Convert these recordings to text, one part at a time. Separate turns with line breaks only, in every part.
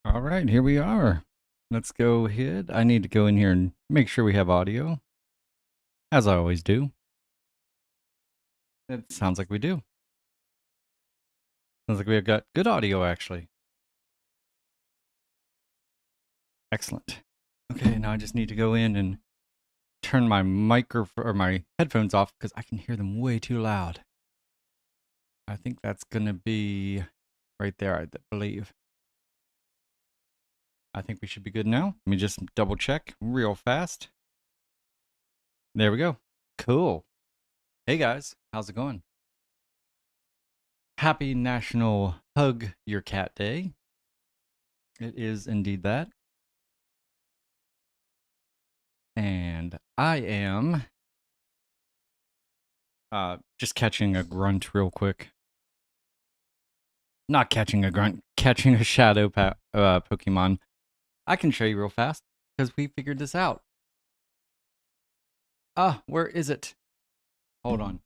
All right, here we are. Let's go ahead. I need to go in here and make sure we have audio, as I always do. It sounds like we do. Sounds like we've got good audio, actually. Excellent. Okay, now I just need to go in and turn my microphone or my headphones off because I can hear them way too loud. I think that's going to be right there, I believe. I think we should be good now. Let me just double check real fast. There we go. Cool. Hey guys, how's it going? Happy National Hug Your Cat Day. It is indeed that. And I am just catching a grunt real quick. Not catching a grunt, catching a shadow Pokemon. I can show you real fast because we figured this out. Where is it? Hold on.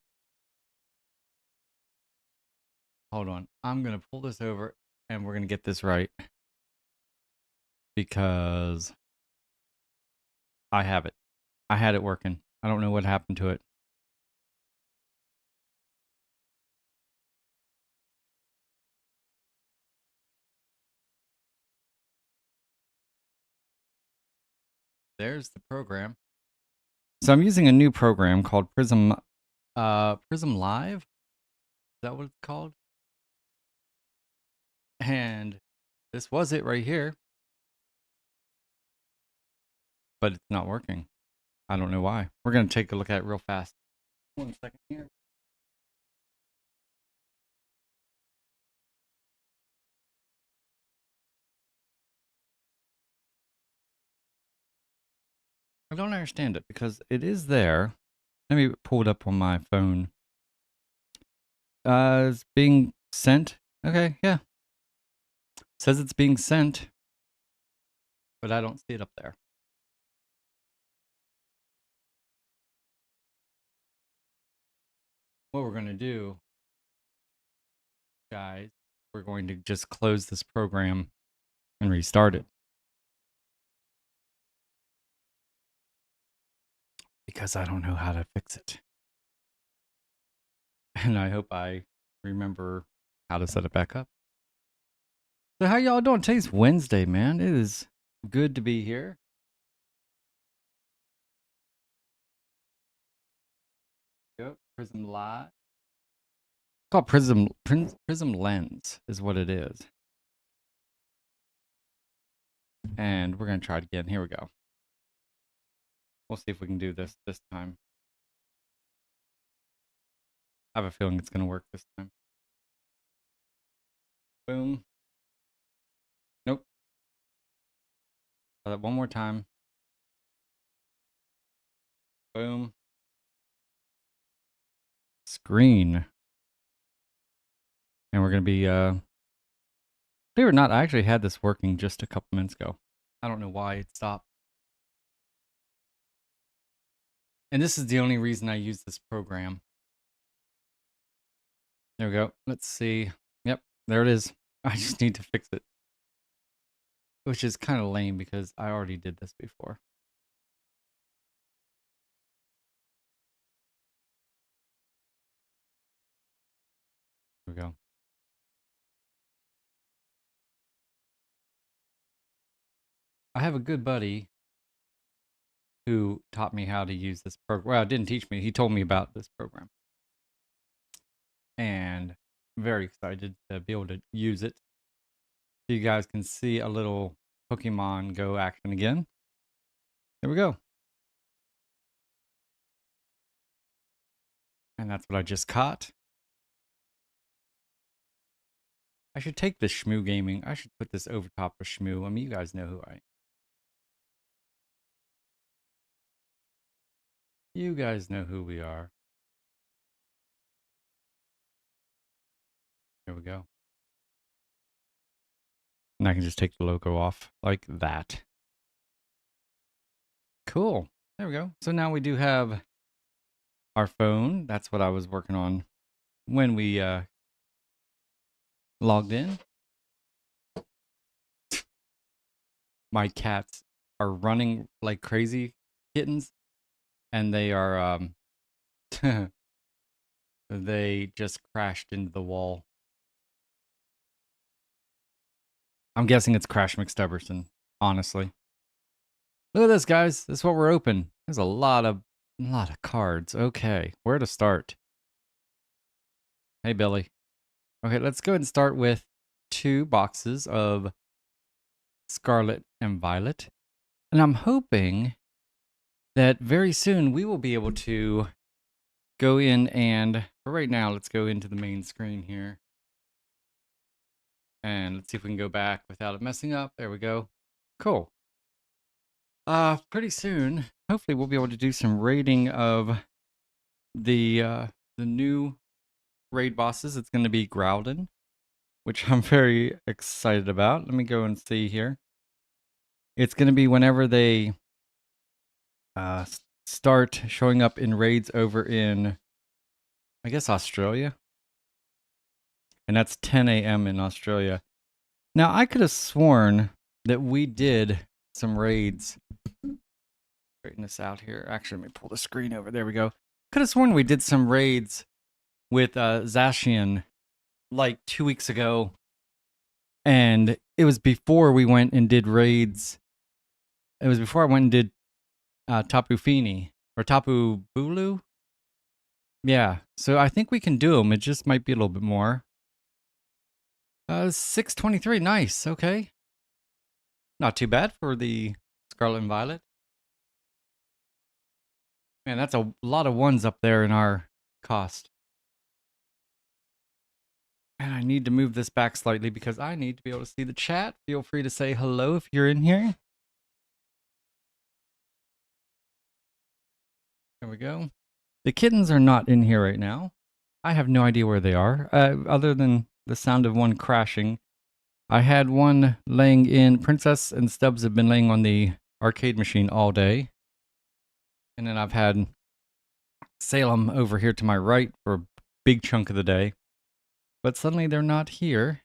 Hold on. I'm going to pull this over and we're going to get this right. Because I have it. I had it working. I don't know what happened to it. There's the program. So I'm using a new program called Prism Live. Is that what it's called? And this was it right here. But it's not working. I don't know why. We're going to take a look at it real fast. 1 second here. I don't understand it because it is there. Let me pull it up on my phone. It's being sent. Okay, yeah. It says it's being sent, but I don't see it up there. What we're going to do, guys, we're going to just close this program and restart it. Because I don't know how to fix it. And I hope I remember how to set it back up. So how y'all doing? Today's Wednesday, man. It is good to be here. Go Prism Live. It's called Prism Lens is what it is. And we're gonna try it again. Here we go. We'll see if we can do this time. I have a feeling it's gonna work this time. Boom. Nope. Try that one more time. Boom. Screen. And we're gonna be believe it or not, I actually had this working just a couple minutes ago. I don't know why it stopped. And this is the only reason I use this program. There we go. Let's see. Yep, there it is. I just need to fix it. Which is kind of lame because I already did this before. Here we go. I have a good buddy who taught me how to use this program. Well, didn't teach me. He told me about this program. And I'm very excited to be able to use it. So you guys can see a little Pokemon Go action again. There we go. And that's what I just caught. I should take this Shmoo Gaming. I should put this over top of Shmoo. I mean, you guys know who I am. You guys know who we are. There we go. And I can just take the logo off like that. Cool. There we go. So now we do have our phone. That's what I was working on when we logged in. my cats are running like crazy kittens, and they are they just crashed into the wall. I'm guessing it's Crash McStubberson, honestly. Look at this, guys. This is what we're open. There's a lot of cards. Okay, where to start? Hey, Billy. Okay, let's go ahead and start with 2 boxes of Scarlet and Violet. And I'm hoping that very soon we will be able to go in and, for right now, let's go into the main screen here. And let's see if we can go back without it messing up. There we go. Cool. Pretty soon, hopefully we'll be able to do some raiding of the new raid bosses. It's going to be Groudon, which I'm very excited about. Let me go and see here. It's going to be whenever they start showing up in raids over in, I guess, Australia. And that's 10 a.m. in Australia. Now, I could have sworn that we did some raids. Straighten this out here. Actually, let me pull the screen over. There we go. Could have sworn we did some raids with Zacian like 2 weeks ago. And it was before we went and did raids. It was before I went and did Tapu Fini or Tapu Bulu. Yeah, so I think we can do them. It just might be a little bit more. 623, nice, okay. Not too bad for the Scarlet and Violet. Man, that's a lot of ones up there in our cost. And I need to move this back slightly because I need to be able to see the chat. Feel free to say hello if you're in here. There we go. The kittens are not in here right now. I have no idea where they are, other than the sound of one crashing. I had one laying in. Princess and Stubbs have been laying on the arcade machine all day. And then I've had Salem over here to my right for a big chunk of the day. But suddenly they're not here.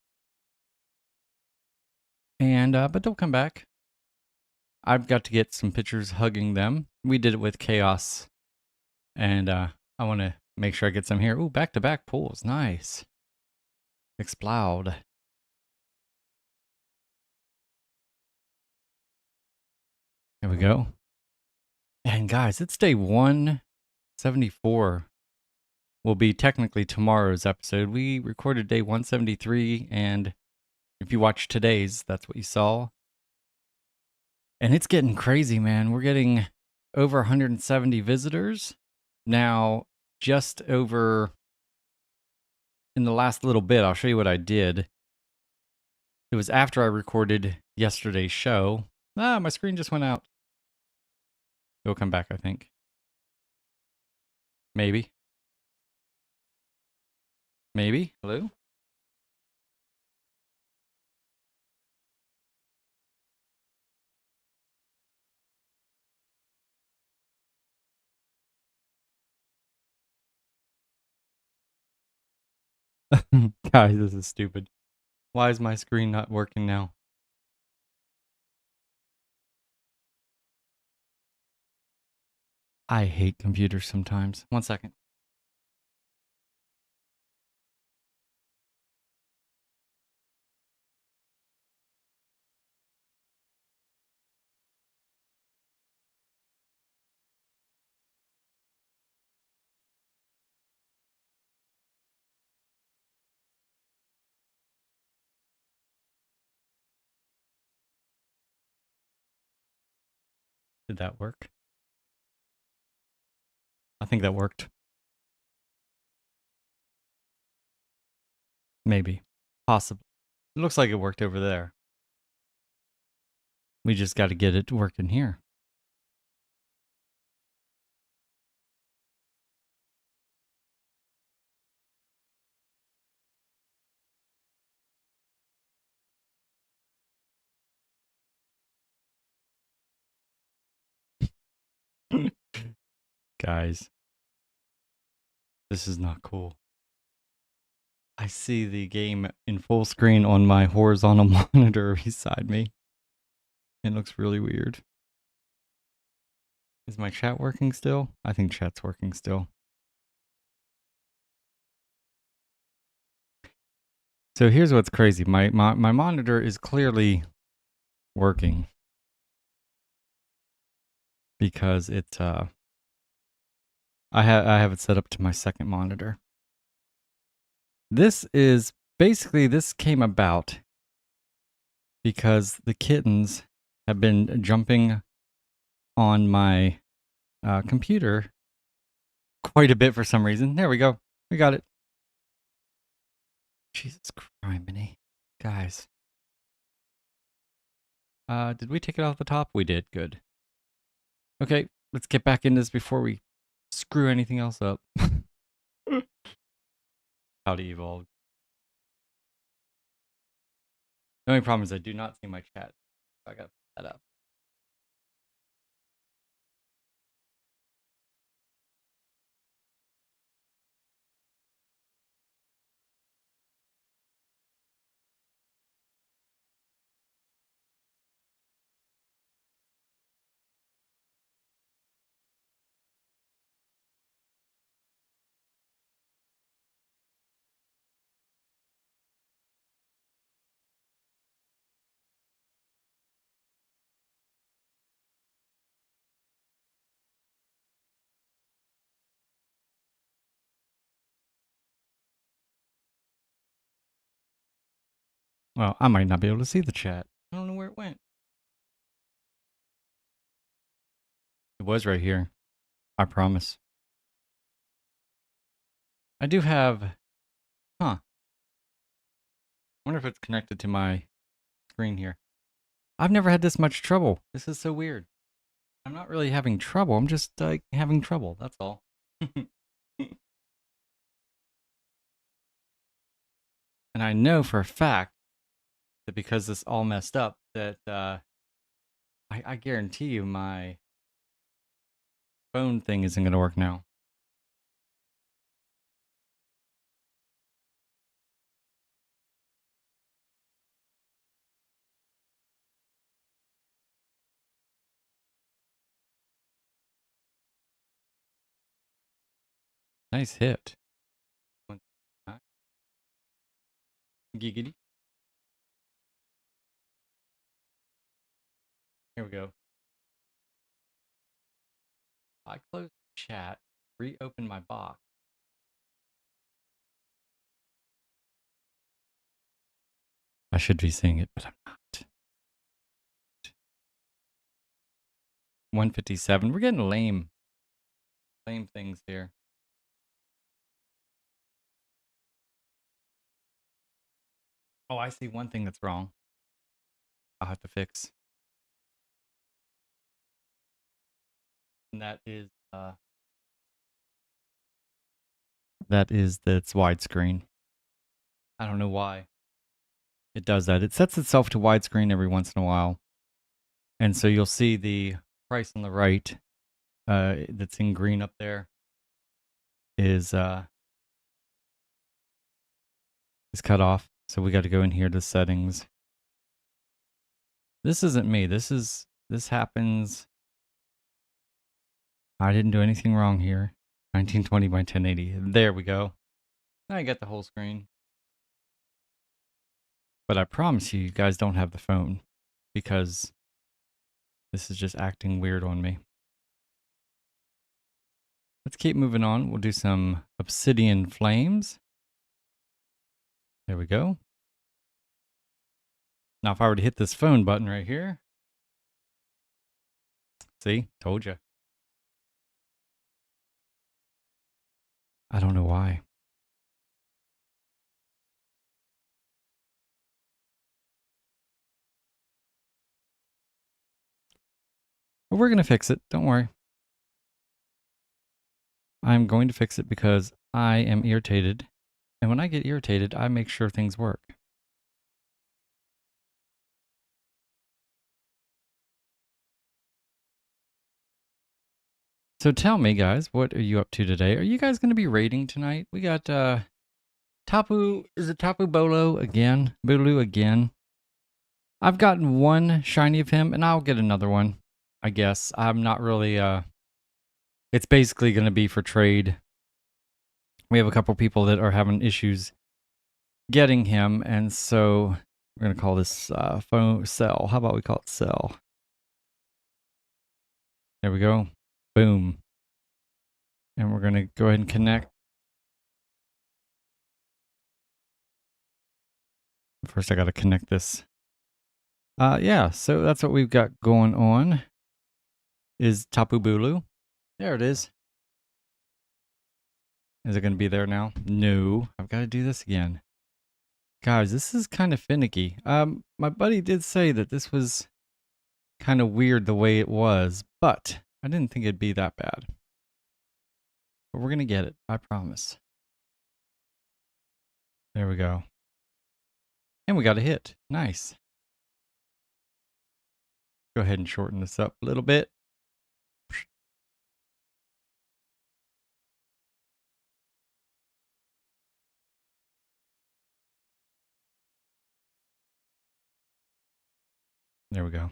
And, but they'll come back. I've got to get some pictures hugging them. We did it with Chaos. And I want to make sure I get some here. Ooh, back-to-back pulls. Nice. Explode. There we go. And guys, it's day 174. Will be technically tomorrow's episode. We recorded day 173, and if you watch today's, that's what you saw. And it's getting crazy, man. We're getting over 170 visitors. Now, just over in the last little bit, I'll show you what I did. It was after I recorded yesterday's show. My screen just went out. It'll come back, I think. Maybe. Maybe? Hello? Guys, this is stupid. Why is my screen not working now? I hate computers sometimes. 1 second. Did that work? I think that worked. Maybe. Possibly. It looks like it worked over there. We just got to get it to work in here. Guys, this is not cool. I see the game in full screen on my horizontal monitor beside me. It looks really weird. Is my chat working still? I think chat's working still. So here's what's crazy. My monitor is clearly working because it's I have it set up to my second monitor. This came about because the kittens have been jumping on my computer quite a bit for some reason. There we go. We got it. Jesus criminy. Guys. Did we take it off the top? We did. Good. Okay, let's get back in this before we screw anything else up. How to evolve. The only problem is I do not see my chat. So I gotta put that up. Well, I might not be able to see the chat. I don't know where it went. It was right here. I promise. I do have... Huh. I wonder if it's connected to my screen here. I've never had this much trouble. This is so weird. I'm not really having trouble. I'm just having trouble. That's all. And I know for a fact that because this all messed up, that I guarantee you my phone thing isn't going to work now. Nice hit. Giggity. Here we go. I closed the chat, reopened my box. I should be seeing it, but I'm not. 157. We're getting lame things here. Oh, I see one thing that's wrong. I'll have to fix. And that is that's widescreen. I don't know why it does that. It sets itself to widescreen every once in a while. And so you'll see the price on the right that's in green up there is cut off. So we got to go in here to settings. This isn't me. This happens. I didn't do anything wrong here. 1920 by 1080. There we go. Now I get the whole screen. But I promise you, you guys don't have the phone because this is just acting weird on me. Let's keep moving on. We'll do some obsidian flames. There we go. Now, if I were to hit this phone button right here. See? Told you. I don't know why. But we're going to fix it. Don't worry. I'm going to fix it because I am irritated. And when I get irritated, I make sure things work. So tell me, guys, what are you up to today? Are you guys going to be raiding tonight? We got Tapu, is it Tapu Bolo again? Bolu again? I've gotten one shiny of him, and I'll get another one, I guess. I'm not really, it's basically going to be for trade. We have a couple people that are having issues getting him, and so we're going to call this phone cell. How about we call it cell? There we go. Boom. And we're going to go ahead and connect. First, I got to connect this. Yeah, so that's what we've got going on. Is Tapu Bulu. There it is. Is it going to be there now? No. I've got to do this again. Guys, this is kind of finicky. My buddy did say that this was kind of weird the way it was, but I didn't think it'd be that bad. But we're going to get it. I promise. There we go. And we got a hit. Nice. Go ahead and shorten this up a little bit. There we go.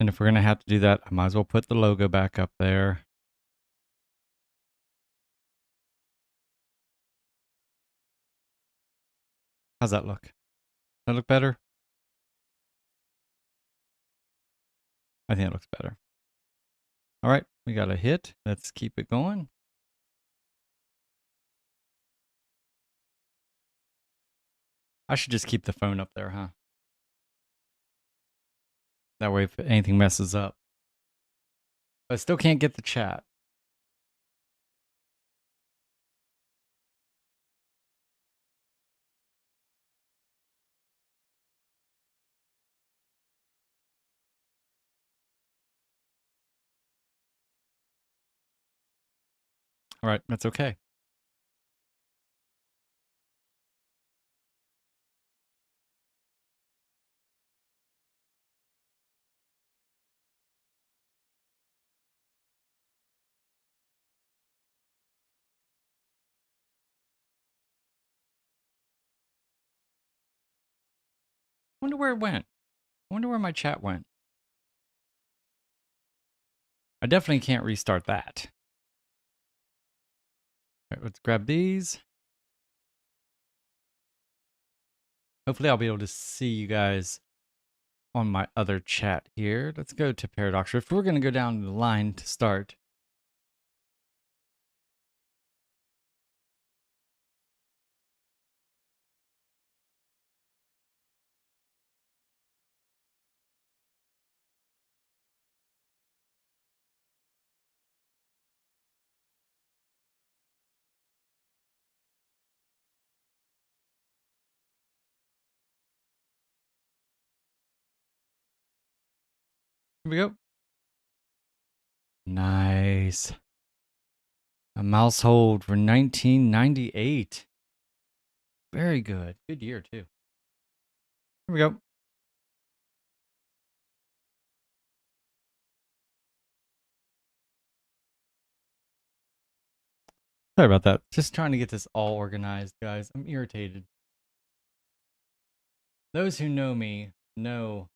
And if we're going to have to do that, I might as well put the logo back up there. How's that look? Does that look better? I think it looks better. All right, we got a hit. Let's keep it going. I should just keep the phone up there, huh? That way if anything messes up. But I still can't get the chat. All right, that's okay. Wonder where it went. Wonder where my chat went. I definitely can't restart that. All right, let's grab these. Hopefully I'll be able to see you guys on my other chat here. Let's go to Paradox Rift. We're going to go down the line to start. Here we go. Nice. A Mousehold for 1998. Very good. Good year, too. Here we go. Sorry about that. Just trying to get this all organized, guys. I'm irritated. Those who know me know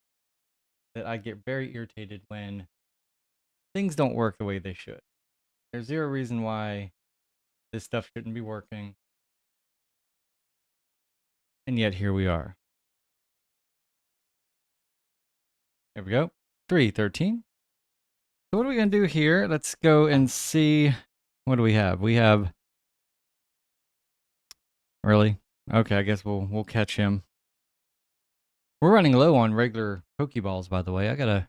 that I get very irritated when things don't work the way they should. There's zero reason why this stuff shouldn't be working. And yet here we are. There we go. 313. So what are we going to do here? Let's go and see. What do we have? We have... Really? Okay, I guess we'll catch him. We're running low on regular Pokeballs, by the way. I gotta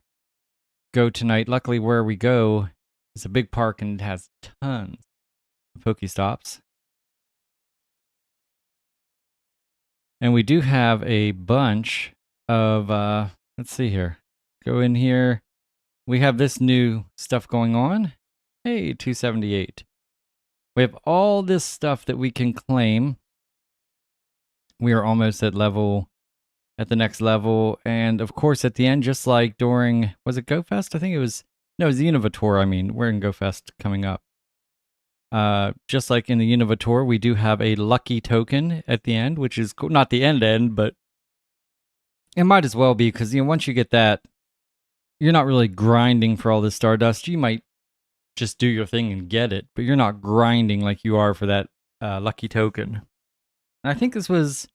go tonight. Luckily, where we go is a big park and it has tons of Pokestops. And we do have a bunch of, let's see here. Go in here. We have this new stuff going on. Hey, 278. We have all this stuff that we can claim. We are almost at the next level. And of course, at the end, just like during, was it GoFest? I think it was, no, it was the Univator. I mean, we're in GoFest coming up. Just like in the Univator, we do have a lucky token at the end, which is cool. Not the end, but It might as well be because, once you get that, you're not really grinding for all this Stardust. You might just do your thing and get it, but you're not grinding like you are for that lucky token. And I think this was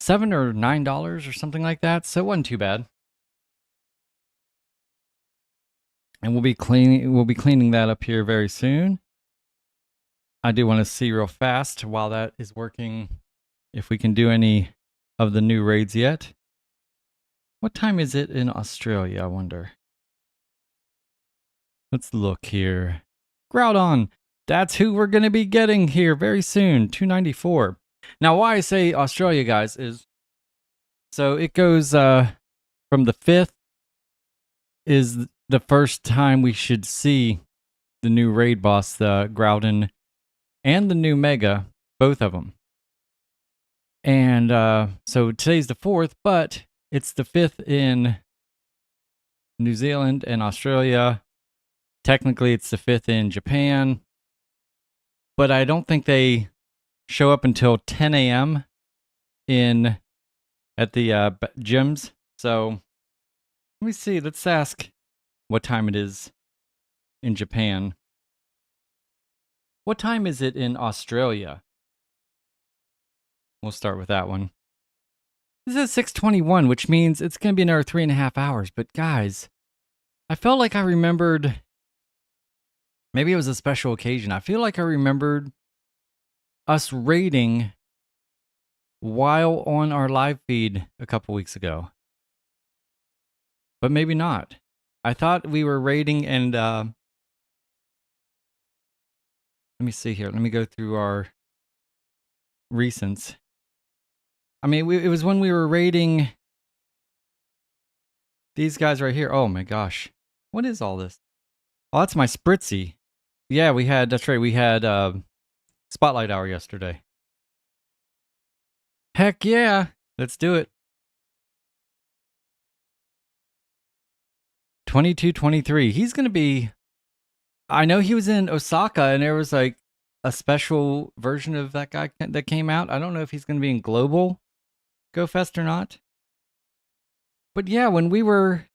$7 or $9 or something like that, so it wasn't too bad. And we'll be cleaning that up here very soon. I do want to see real fast while that is working if we can do any of the new raids yet. What time is it in Australia, I wonder? Let's look here. Groudon. That's who we're going to be getting here very soon. 294. Now, why I say Australia, guys, is so it goes from the 5th is the first time we should see the new raid boss, the Groudon, and the new Mega, both of them. And so today's the 4th, but it's the 5th in New Zealand and Australia. Technically, it's the 5th in Japan. But I don't think they show up until 10 a.m. at the gyms. So let me see. Let's ask what time it is in Japan. What time is it in Australia? We'll start with that one. This is 6:21, which means it's going to be another 3.5 hours. But guys, I felt like I remembered, maybe it was a special occasion. I feel like I remembered us raiding while on our live feed a couple weeks ago. But maybe not. I thought we were raiding and let me see here. Let me go through our recents. I mean, it was when we were raiding these guys right here. Oh my gosh. What is all this? Oh, that's my Spritzy. Yeah, that's right. We had Spotlight Hour yesterday. Heck yeah. Let's do it. 22-23. He's going to be, I know he was in Osaka and there was like a special version of that guy that came out. I don't know if he's going to be in Global Go Fest or not. But yeah, when we were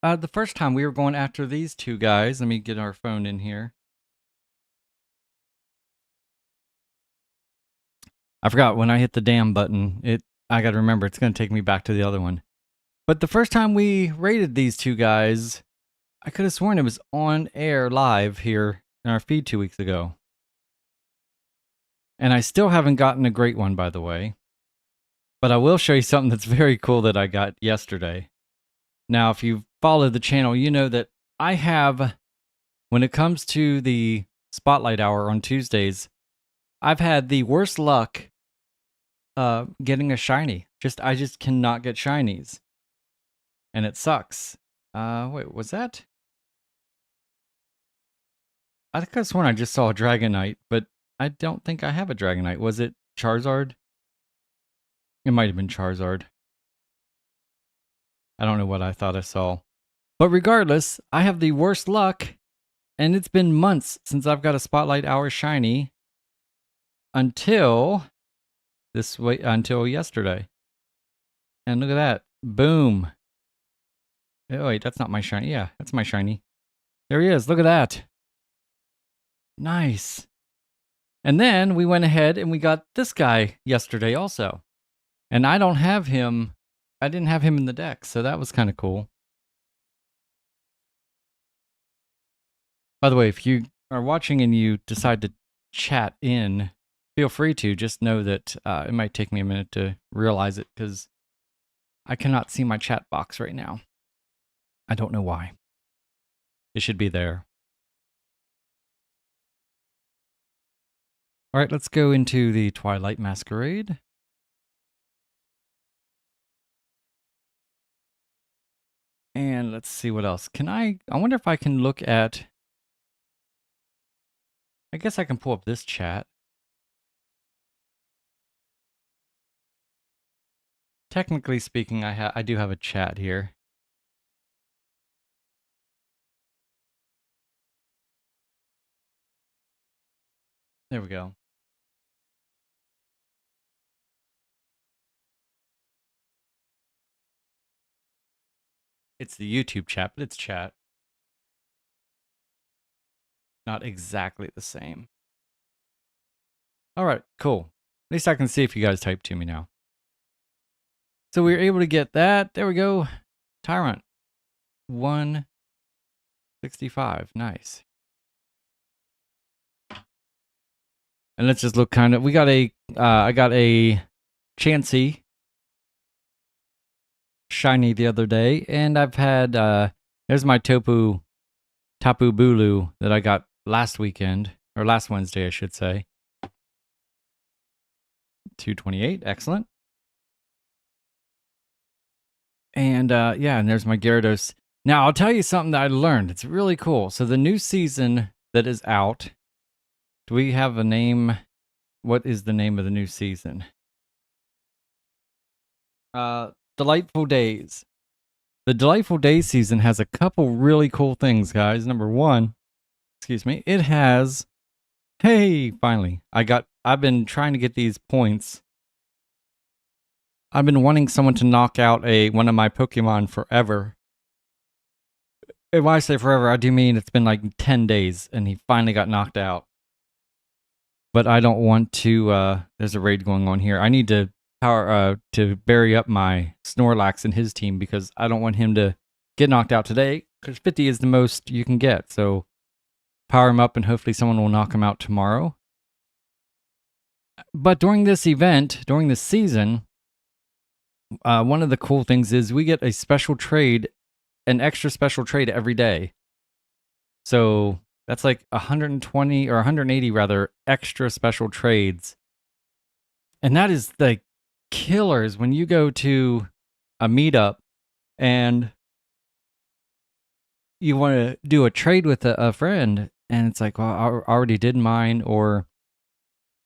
the first time we were going after these two guys. Let me get our phone in here. I forgot when I hit the damn button. I got to remember it's going to take me back to the other one. But the first time we raided these two guys, I could have sworn it was on air live here in our feed 2 weeks ago. And I still haven't gotten a great one, by the way. But I will show you something that's very cool that I got yesterday. Now, if you follow the channel, you know that I have, when it comes to the Spotlight Hour on Tuesdays, I've had the worst luck getting a shiny. I just cannot get shinies. And it sucks. Wait, was that? I think I sworn I just saw a Dragonite, but I don't think I have a Dragonite. Was it Charizard? It might have been Charizard. I don't know what I thought I saw. But regardless, I have the worst luck, and it's been months since I've got a Spotlight Hour shiny until yesterday. And look at that. Boom. Oh, wait, that's not my shiny. Yeah, that's my shiny. There he is. Look at that. Nice. And then we went ahead and we got this guy yesterday also. And I don't have him. I didn't have him in the deck, so that was kind of cool. By the way, if you are watching and you decide to chat in, feel free to. Just know that it might take me a minute to realize it because I cannot see my chat box right now. I don't know why. It should be there. All right, let's go into the Twilight Masquerade. And let's see what else. I wonder if I can look at, I guess I can pull up this chat. Technically speaking, I do have a chat here. There we go. It's the YouTube chat, but it's chat. Not exactly the same. All right, cool. At least I can see if you guys type to me now. So we were able to get that. There we go. Tyrant. 165. Nice. And let's just look kind of. We got a. I got a Chansey shiny the other day, and I've had. There's my Tapu Bulu that I got last weekend, or last Wednesday, I should say. 228. Excellent. And yeah, and there's my Gyarados. Now, I'll tell you something that I learned. It's really cool. So the new season that is out, do we have a name? What is the name of the new season? Delightful Days. The Delightful Days season has a couple really cool things, guys. Number one, excuse me, it has, hey, finally, I've been trying to get these points. I've been wanting someone to knock out one of my Pokemon forever. And when I say forever, I do mean it's been like 10 days, and he finally got knocked out. But I don't want to, there's a raid going on here. I need to to bury up my Snorlax in his team because I don't want him to get knocked out today, because 50 is the most you can get. So power him up and hopefully someone will knock him out tomorrow. But during this event, during this season, one of the cool things is we get a special trade, an extra special trade every day. So that's like 120 or 180 rather extra special trades. And that is the killers when you go to a meetup and you want to do a trade with a friend, and it's like, well, I already did mine, or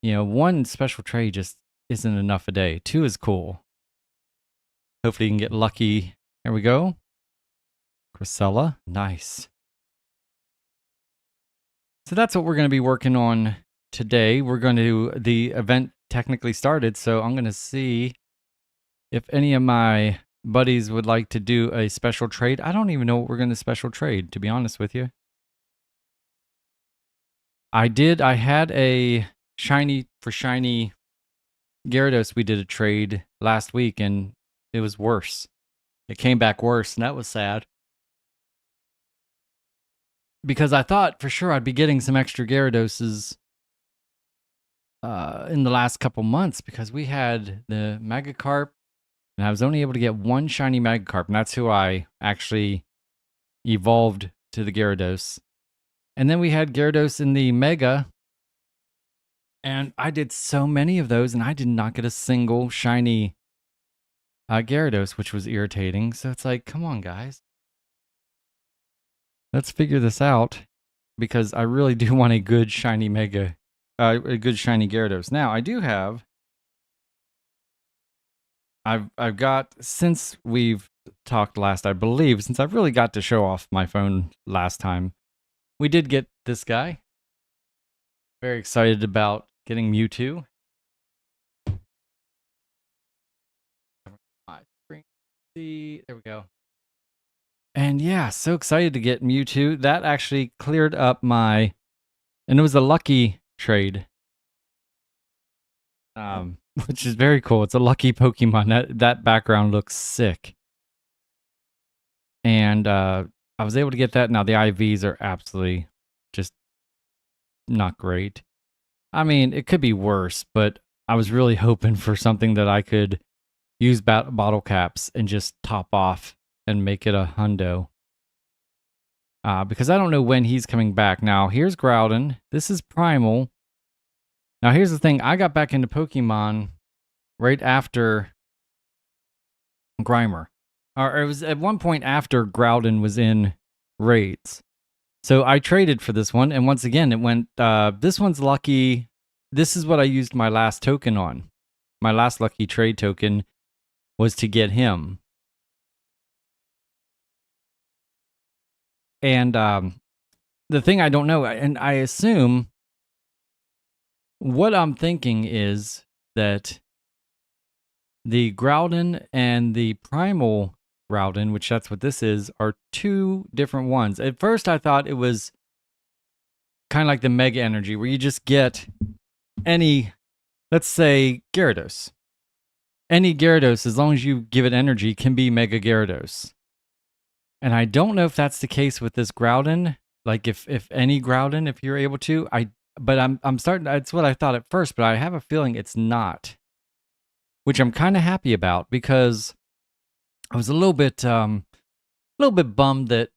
one special trade just isn't enough a day. Two is cool. Hopefully you can get lucky. There we go. Cresella, nice. So that's what we're going to be working on today. We're going to, the event technically started, so I'm going to see if any of my buddies would like to do a special trade. I don't even know what we're going to special trade, to be honest with you. I had a shiny Gyarados. We did a trade last week, and it was worse. It came back worse, and that was sad. Because I thought for sure I'd be getting some extra Gyaradoses in the last couple months, because we had the Magikarp, and I was only able to get one shiny Magikarp, and that's who I actually evolved to the Gyarados. And then we had Gyarados in the Mega, and I did so many of those, and I did not get a single shiny Gyarados, which was irritating. So it's like, come on, guys. Let's figure this out, because I really do want a good shiny Mega, a good shiny Gyarados. Now, I do have, I've got, since we've talked last, I believe, since I've really got to show off my phone last time, we did get this guy. Very excited about getting Mewtwo. There we go. And yeah, so excited to get Mewtwo. That actually cleared up my, and it was a lucky trade, which is very cool. It's a lucky Pokemon. That background looks sick. And I was able to get that. Now the IVs are absolutely just not great. I mean, it could be worse, but I was really hoping for something that I could use bottle caps and just top off and make it a hundo. Because I don't know when he's coming back. Now, here's Groudon. This is Primal. Now, here's the thing. I got back into Pokemon right after Grimer. Or it was at one point after Groudon was in raids. So I traded for this one, and once again, it went, this one's lucky. This is what I used my last token on. My last lucky trade token was to get him. And the thing I don't know, and I assume, what I'm thinking is that the Groudon and the Primal Groudon, which that's what this is, are two different ones. At first, I thought it was kind of like the Mega Energy, where you just get any, let's say, Gyarados. Any Gyarados, as long as you give it energy, can be Mega Gyarados. And I don't know if that's the case with this Groudon. Like if any Groudon, if you're able to, but I'm starting. That's what I thought at first, but I have a feeling it's not, which I'm kind of happy about because I was a little bit bummed that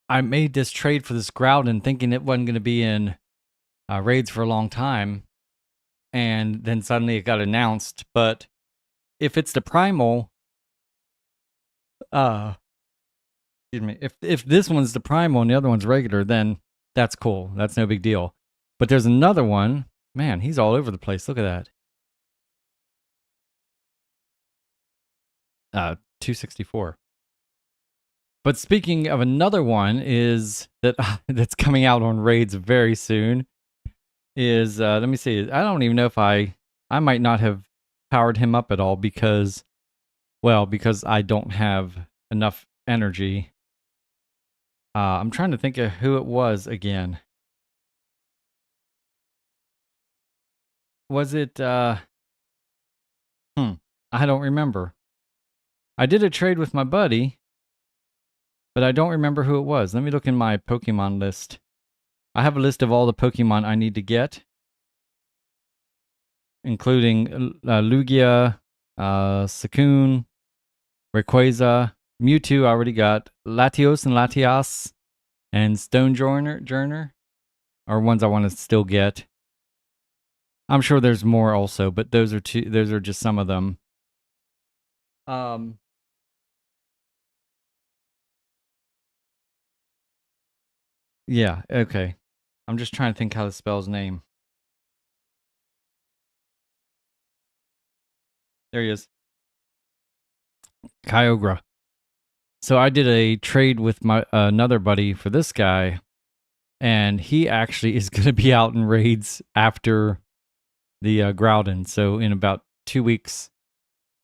I made this trade for this Groudon, thinking it wasn't going to be in raids for a long time, and then suddenly it got announced. But if it's the primal, excuse me, if this one's the primal and the other one's regular, then that's cool. That's no big deal. But there's another one. Man, he's all over the place. Look at that. 264. But speaking of another one is that that's coming out on raids very soon is let me see. I don't even know if I might not have powered him up at all because I don't have enough energy. I'm trying to think of who it was again. Was it I don't remember. I did a trade with my buddy, but I don't remember who it was. Let me look in my Pokemon list. I have a list of all the Pokemon I need to get, including Lugia, Suicune, Rayquaza, Mewtwo I already got, Latios and Latias, and Stonejourner are ones I want to still get. I'm sure there's more also, but those are just some of them. Yeah, okay. I'm just trying to think how to spell his name. There he is. Kyogre. So I did a trade with my another buddy for this guy, and he actually is going to be out in raids after the Groudon. So in about 2 weeks,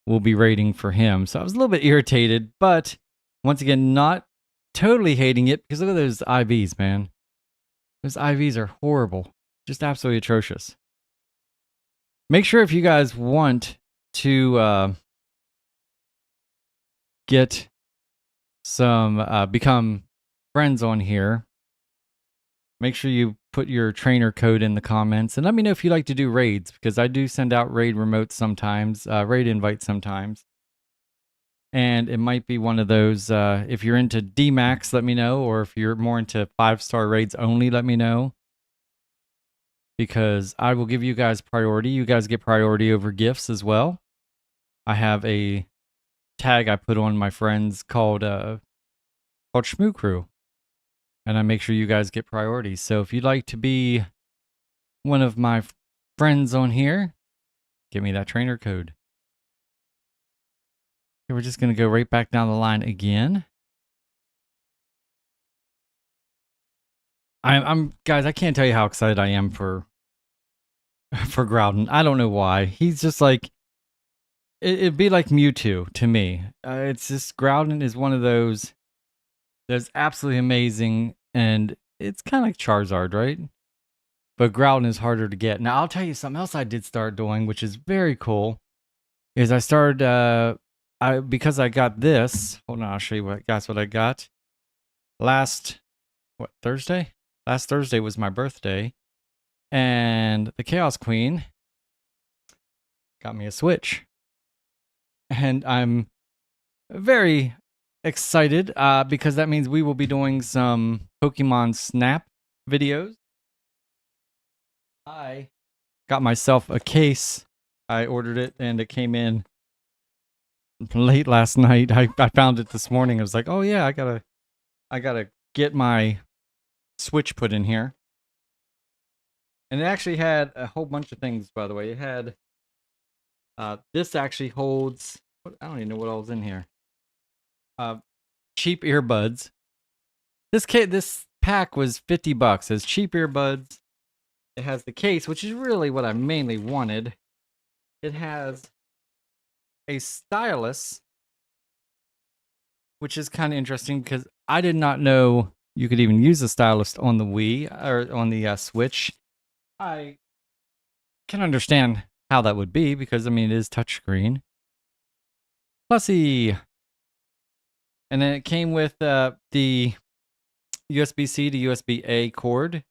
we'll be raiding for him. So I was a little bit irritated, but once again, not totally hating it because look at those IVs, man. Those IVs are horrible. Just absolutely atrocious. Make sure if you guys want to get some, become friends on here, make sure you put your trainer code in the comments and let me know if you like to do raids because I do send out raid remotes sometimes, raid invites sometimes. And it might be one of those, if you're into D-Max, let me know. Or if you're more into 5-star raids only, let me know. Because I will give you guys priority. You guys get priority over gifts as well. I have a tag I put on my friends called Shmoo Crew. And I make sure you guys get priority. So if you'd like to be one of my friends on here, give me that trainer code. Okay, we're just going to go right back down the line again. I'm guys, I can't tell you how excited I am for Groudon. I don't know why. He's just like it'd be like Mewtwo to me. It's just Groudon is one of those that's absolutely amazing, and it's kind of like Charizard, right? But Groudon is harder to get. Now I'll tell you something else I did start doing, which is very cool. Is I started because I got this. Hold on, I'll show you what I got. Thursday? Last Thursday was my birthday. And the Chaos Queen got me a Switch. And I'm very excited because that means we will be doing some Pokemon Snap videos. I got myself a case. I ordered it and it came in late last night. I found it this morning. I was like, oh yeah, I gotta get my Switch put in here. And it actually had a whole bunch of things, by the way. It had this actually holds, I don't even know what all's in here. Cheap earbuds. This pack was $50. It has cheap earbuds. It has the case, which is really what I mainly wanted. It has a stylus which is kind of interesting because I did not know you could even use a stylus on the Wii or on the Switch. I can understand how that would be because, I mean, it is touchscreen. Plussy. And then it came with the USB-C to USB-A cord.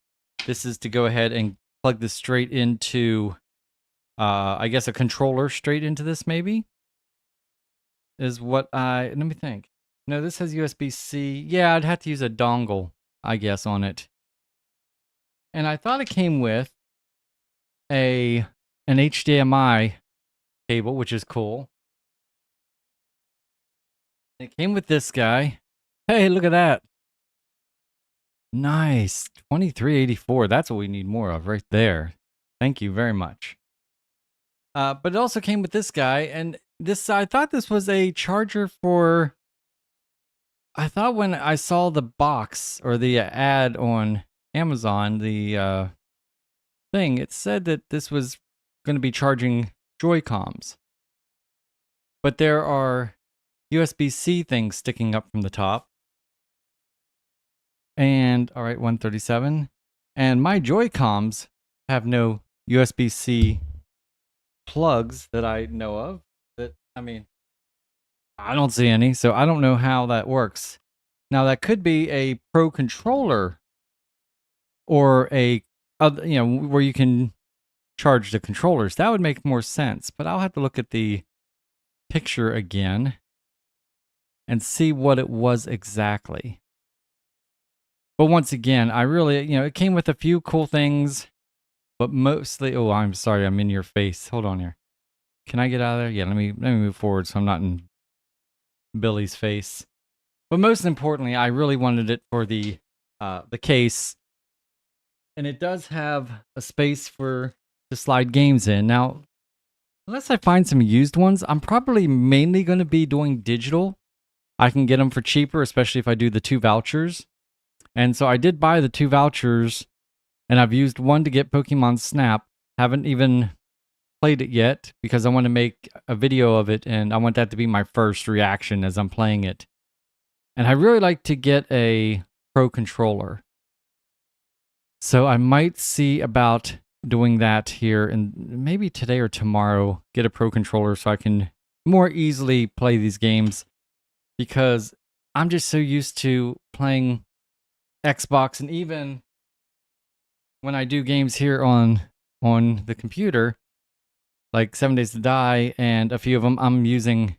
This is to go ahead and plug this straight into, I guess, a controller straight into this, maybe? Is what let me think. No, this has USB-C. Yeah, I'd have to use a dongle, I guess, on it. And I thought it came with an HDMI cable, which is cool. It came with this guy. Hey, look at that. Nice. 2384. That's what we need more of right there. Thank you very much. But it also came with this guy, and this, I thought this was a charger for, I thought when I saw the box or the ad on Amazon, the thing, it said that this was going to be charging Joy-Cons. But there are USB-C things sticking up from the top. And, all right, 137. And my Joy-Cons have no USB-C plugs that I know of. That, I mean, I don't see any, so I don't know how that works. Now, that could be a Pro controller or a, where you can charge the controllers. That would make more sense, but I'll have to look at the picture again and see what it was exactly. But once again, I really, it came with a few cool things, but mostly, oh, I'm sorry, I'm in your face. Hold on here. Can I get out of there? Yeah, let me move forward so I'm not in Billy's face. But most importantly, I really wanted it for the case. And it does have a space to slide games in. Now, unless I find some used ones, I'm probably mainly going to be doing digital. I can get them for cheaper, especially if I do the 2 vouchers. And so I did buy the 2 vouchers, and I've used one to get Pokemon Snap. Haven't even played it yet because I want to make a video of it, and I want that to be my first reaction as I'm playing it. And I really like to get a Pro controller. So I might see about doing that here, and maybe today or tomorrow, get a Pro controller so I can more easily play these games, because I'm just so used to playing Xbox, and even when I do games here on the computer, like 7 Days to Die and a few of them, I'm using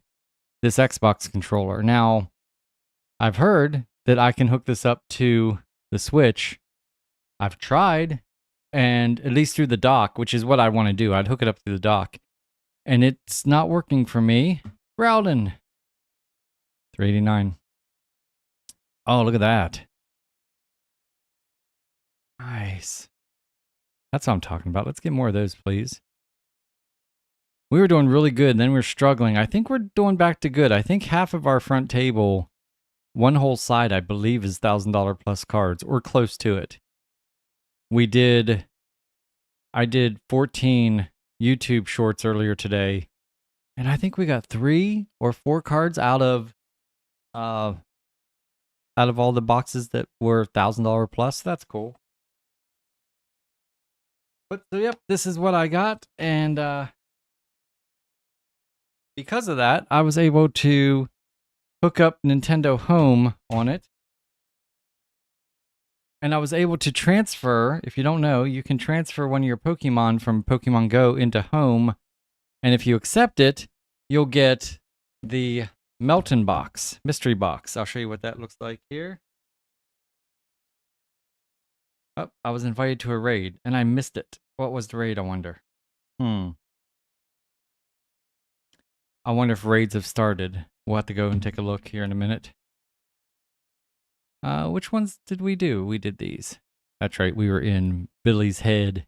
this Xbox controller. Now, I've heard that I can hook this up to the Switch. I've tried, and at least through the dock, which is what I want to do. I'd hook it up through the dock, and it's not working for me. Rowden. 389. Oh, look at that. Nice. That's what I'm talking about. Let's get more of those, please. We were doing really good, and then we were struggling. I think we're doing back to good. I think half of our front table, one whole side, I believe, is $1,000 plus cards, or close to it. I did 14 YouTube shorts earlier today, and I think we got 3 or 4 cards out of all the boxes that were $1,000 plus. That's cool. But so, yep, this is what I got, and because of that, I was able to hook up Nintendo Home on it. And I was able to transfer, if you don't know, you can transfer one of your Pokemon from Pokemon Go into Home. And if you accept it, you'll get the Melton box, mystery box. I'll show you what that looks like here. Oh, I was invited to a raid, and I missed it. What was the raid, I wonder? I wonder if raids have started. We'll have to go and take a look here in a minute. Which ones did we do? We did these. That's right, we were in Billy's head.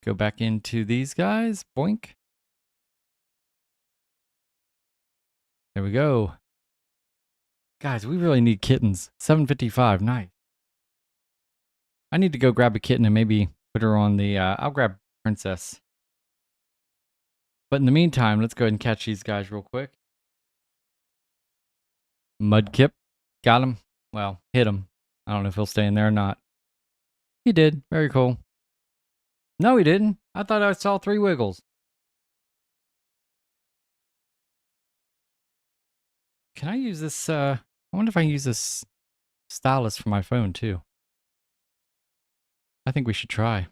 Go back into these guys. Boink. There we go. Guys, we really need kittens. 755, nice. I need to go grab a kitten and maybe put her on the, I'll grab Princess. But in the meantime, let's go ahead and catch these guys real quick. Mudkip. Got him. Well, hit him. I don't know if he'll stay in there or not. He did. Very cool. No, he didn't. I thought I saw 3 wiggles. Can I use this? I wonder if I can use this stylus for my phone too. I think we should try.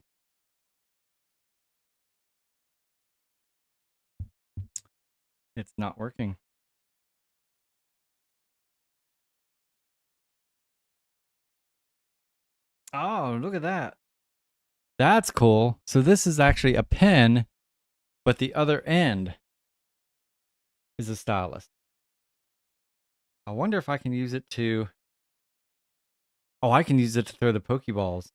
It's not working. Oh, look at that. That's cool. So this is actually a pen, but the other end is a stylus. I wonder if I can use it to... Oh, I can use it to throw the Pokeballs.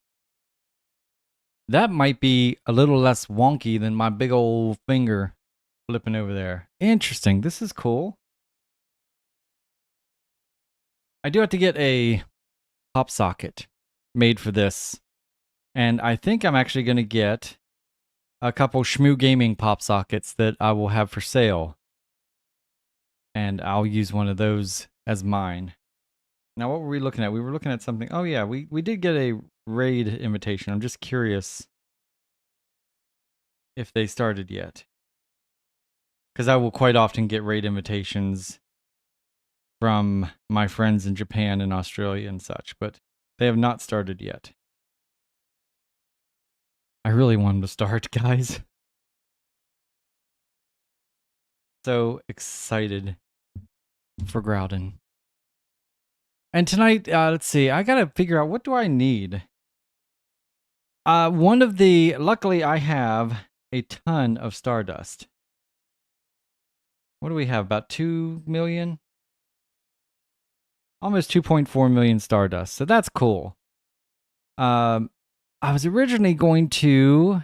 That might be a little less wonky than my big old finger flipping over there. Interesting. This is cool. I do have to get a pop socket made for this. And I think I'm actually going to get a couple Shmoo Gaming pop sockets that I will have for sale. And I'll use one of those as mine. Now, what were we looking at? We were looking at something. Oh, yeah, we did get a raid invitation. I'm just curious if they started yet. Because I will quite often get raid invitations from my friends in Japan and Australia and such, but they have not started yet. I really want them to start, guys. So excited for Groudon. And tonight, let's see, I gotta figure out, what do I need? Luckily I have a ton of Stardust. What do we have, about 2 million? Almost 2.4 million Stardust, so that's cool. I was originally going to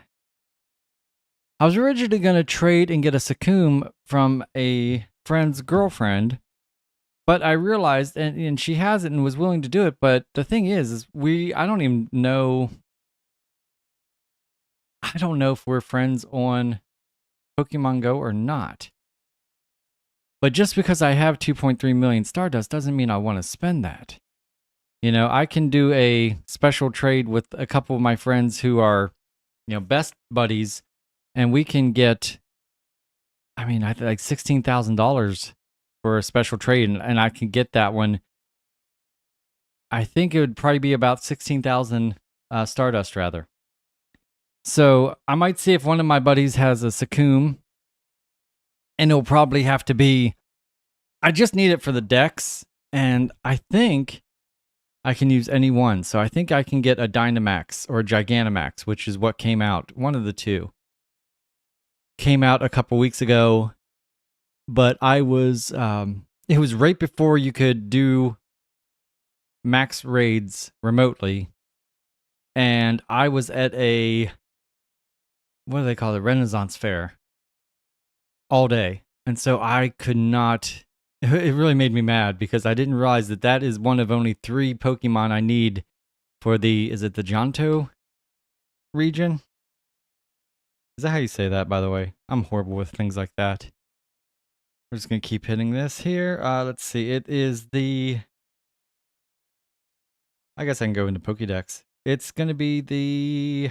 trade and get a Succumb from a friend's girlfriend, but I realized, and she has it and was willing to do it, but the thing is I don't even know, I don't know if we're friends on Pokemon Go or not. But just because I have 2.3 million Stardust doesn't mean I want to spend that. You know, I can do a special trade with a couple of my friends who are, best buddies, and we can get, I think like $16,000 for a special trade, and I can get that one. I think it would probably be about 16,000 Stardust, rather. So I might see if one of my buddies has a Succumb, and it'll probably have to be, I just need it for the decks, and I think I can use any one. So I think I can get a Dynamax or a Gigantamax, which is what came out. One of the two came out a couple weeks ago, but it was right before you could do max raids remotely, and I was at a, what do they call it, Renaissance Fair all day, and so I could not. It really made me mad because I didn't realize that is one of only 3 Pokemon I need for is it the Johto region? Is that how you say that, by the way? I'm horrible with things like that. We're just going to keep hitting this here. Let's see. It is I guess I can go into Pokédex. It's going to be the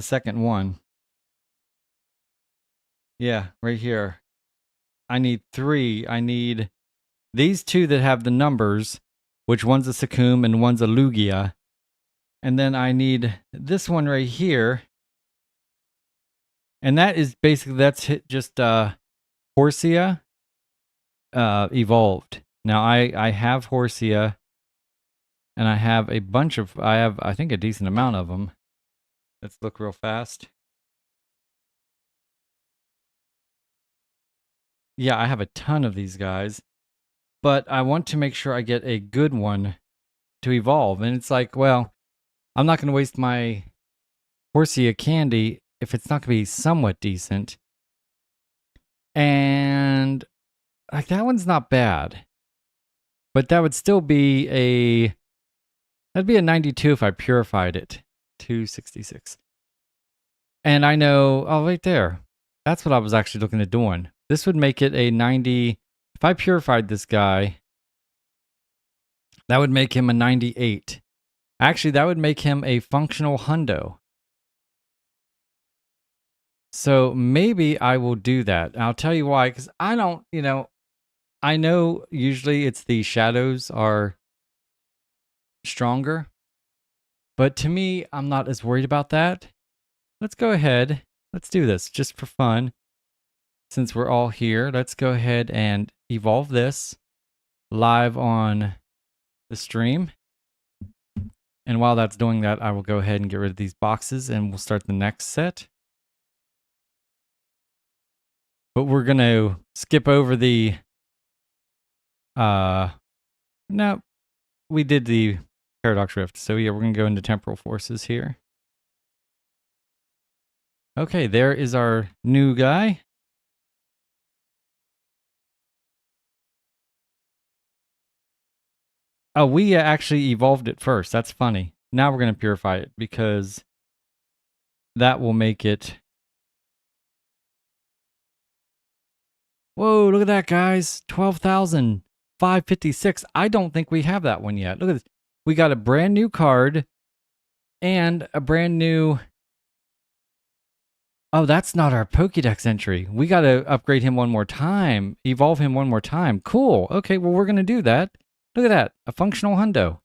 second one. Yeah, right here. I need 3. I need these 2 that have the numbers, which one's a Succumb and one's a Lugia. And then I need this one right here. And that is basically, just Horsia evolved. Now I have Horsia, and I have a bunch of, I think a decent amount of them. Let's look real fast. Yeah, I have a ton of these guys, but I want to make sure I get a good one to evolve. And it's like, well, I'm not going to waste my Horsia candy if it's not going to be somewhat decent. And like, that one's not bad, but that would still be that'd be a 92 if I purified it. 266. And I know, oh, right there. That's what I was actually looking at doing. This would make it a 90. If if I purified this guy, that would make him a 98. Actually, that would make him a functional hundo. So maybe I will do that. And I'll tell you why, because I don't, I know usually it's the shadows are stronger, but to me, I'm not as worried about that. Let's go ahead. Let's do this just for fun. Since we're all here, let's go ahead and evolve this live on the stream. And while that's doing that, I will go ahead and get rid of these boxes and we'll start the next set. But we're going to skip over the, no, we did the Paradox Rift. So yeah, we're going to go into Temporal Forces here. Okay, there is our new guy. Oh, we actually evolved it first. That's funny. Now we're going to purify it because that will make it. Whoa, look at that, guys. 12,556. I don't think we have that one yet. Look at this. We got a brand new card and a brand new. Oh, that's not our Pokédex entry. We got to upgrade him one more time. Evolve him one more time. Cool. Okay, well, we're going to do that. Look at that. A functional hundo.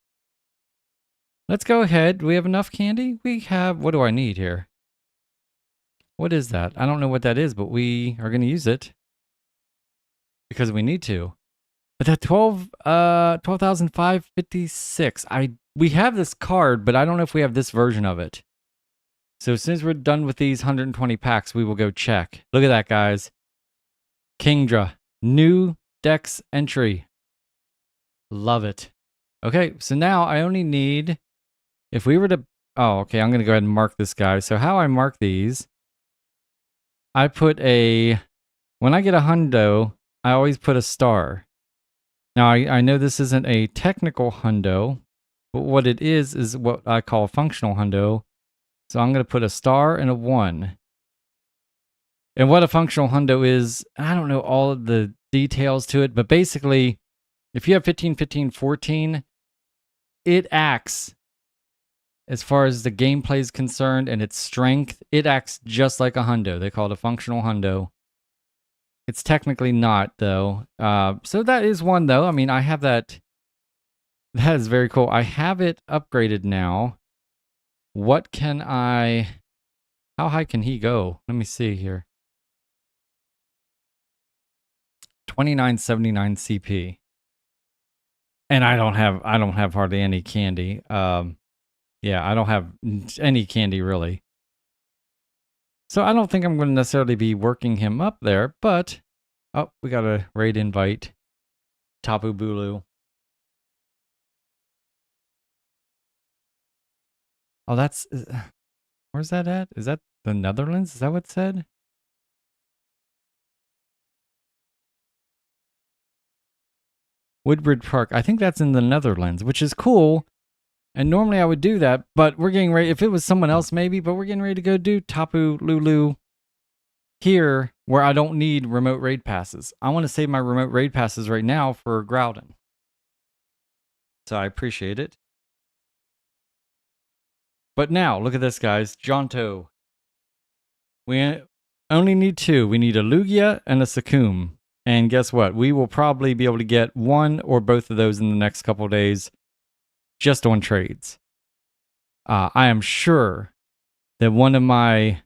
Let's go ahead. Do we have enough candy? We have. What do I need here? What is that? I don't know what that is, but we are going to use it because we need to. But that 12,556. We have this card, but I don't know if we have this version of it. So as soon as we're done with these 120 packs, we will go check. Look at that, guys. Kingdra. New Dex entry. Love it. Okay, so now I only need, if we were to, oh, okay, I'm going to go ahead and mark this guy. So how I mark these, I put when I get a hundo, I always put a star. Now, I know this isn't a technical hundo, but what it is what I call a functional hundo. So I'm going to put a star and a 1. And what a functional hundo is, I don't know all of the details to it, but basically, if you have 15, 15, 14, it acts, as far as the gameplay is concerned and its strength, it acts just like a hundo. They call it a functional hundo. It's technically not, though. So that is one, though. I mean, I have that. That is very cool. I have it upgraded now. What can how high can he go? Let me see here. 2979 CP. And I don't have hardly any candy. Yeah, I don't have any candy really. So I don't think I'm going to necessarily be working him up there, but oh, we got a raid invite. Tapu Bulu. Oh, that's where's that at? Is that the Netherlands? Is that what it said? Woodbridge Park. I think that's in the Netherlands, which is cool. And normally I would do that, but we're getting ready. If it was someone else, maybe, but we're getting ready to go do Tapu Lulu here where I don't need remote raid passes. I want to save my remote raid passes right now for Groudon. So I appreciate it. But now, look at this, guys. Jonto. We only need 2. We need a Lugia and a Succumb. And guess what? We will probably be able to get one or both of those in the next couple of days just on trades. I am sure that one of my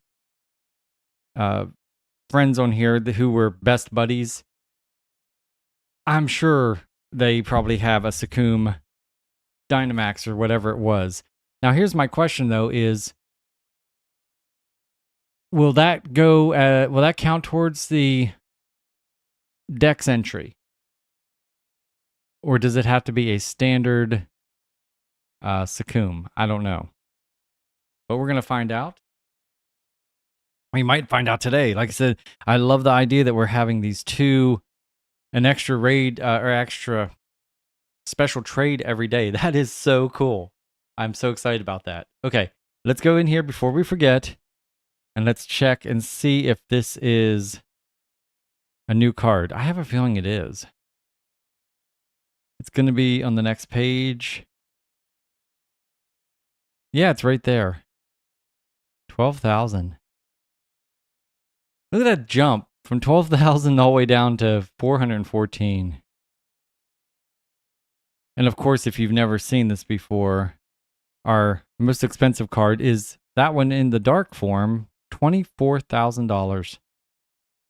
friends on here who were best buddies, I'm sure they probably have a Succumb Dynamax or whatever it was. Now, here's my question, though, is will that count towards the Dex entry? Or does it have to be a standard Succumb? I don't know. But we're going to find out. We might find out today. Like I said, I love the idea that we're having these an extra raid or extra special trade every day. That is so cool. I'm so excited about that. Okay, let's go in here before we forget. And let's check and see if this is a new card. I have a feeling it is. It's going to be on the next page. Yeah, it's right there. 12,000. Look at that jump from 12,000 all the way down to 414. And of course, if you've never seen this before, our most expensive card is that one in the dark form, $24,000.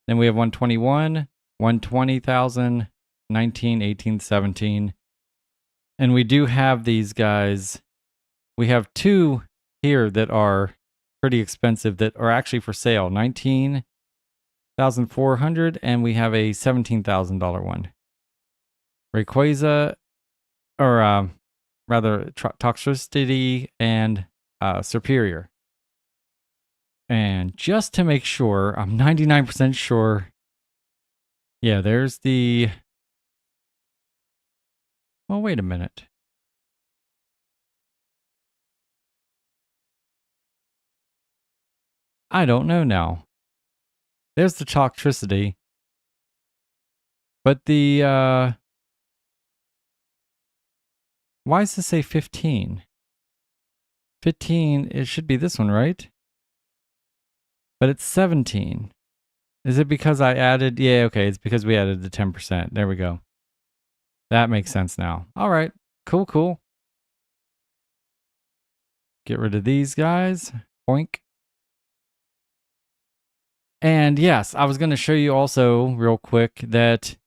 Then we have 121, 120,000, 19, 18, 17. And we do have these guys. We have two here that are pretty expensive that are actually for sale. 19,400, and we have a $17,000 one. Rayquaza, or rather Toxtricity and Superior. And just to make sure, I'm 99% sure. Yeah, there's the... Well, wait a minute. I don't know now. There's the Toxtricity. But the... Why does this say 15? 15, it should be this one, right? But it's 17. Is it because I added... Yeah, okay, it's because we added the 10%. There we go. That makes sense now. All right, cool, cool. Get rid of these guys. Boink. And yes, I was going to show you also real quick that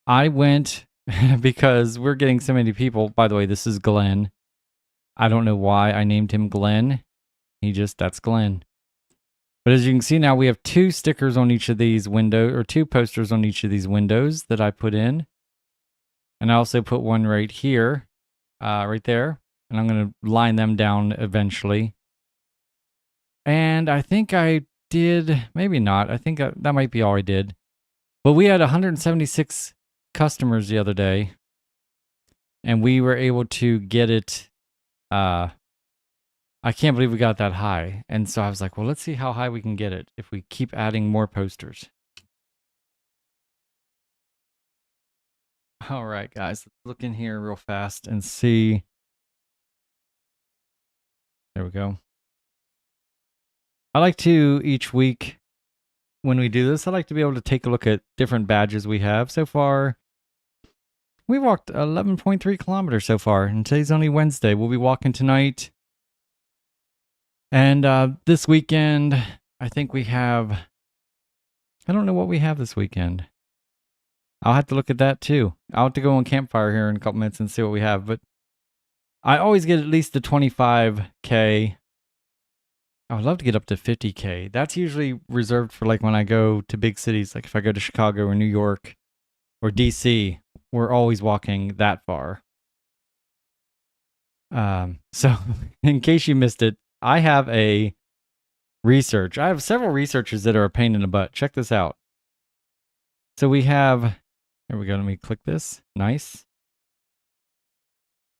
I went... because we're getting so many people. By the way, this is Glenn. I don't know why I named him Glenn. That's Glenn. But as you can see now, we have two stickers on each of these windows, or two posters on each of these windows that I put in. And I also put one right here, right there. And I'm going to line them down eventually. And I think I did, maybe not. I think that might be all I did. But we had 176 customers the other day, and we were able to get it. I can't believe we got that high. And so I was like, well, let's see how high we can get it if we keep adding more posters. All right, guys, let's look in here real fast and see. There we go. I like to, each week when we do this, I like to be able to take a look at different badges we have. So far, we walked 11.3 kilometers so far, and today's only Wednesday. We'll be walking tonight. And this weekend, I think we have... I don't know what we have this weekend. I'll have to look at that too. I'll have to go on Campfire here in a couple minutes and see what we have. But I always get at least the 25K. I would love to get up to 50K. That's usually reserved for like when I go to big cities, like if I go to Chicago or New York or DC, we're always walking that far. So in case you missed it, I have a research. I have several researchers that are a pain in the butt. Check this out. So we have, here we go. Let me click this. Nice.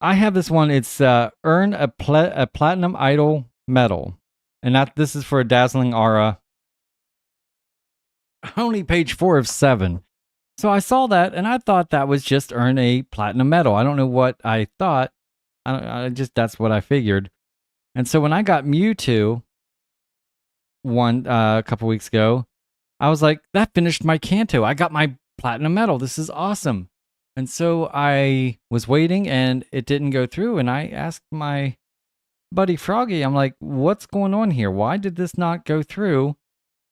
I have this one. It's earn a platinum idol medal. And this is for a dazzling aura. Only page 4 of 7. So I saw that and I thought that was just earn a platinum medal. I don't know what I thought. That's what I figured. And so when I got Mewtwo a couple weeks ago, I was like, that finished my Kanto. I got my platinum medal. This is awesome. And so I was waiting and it didn't go through. And I asked my buddy Froggy, I'm like, what's going on here? Why did this not go through?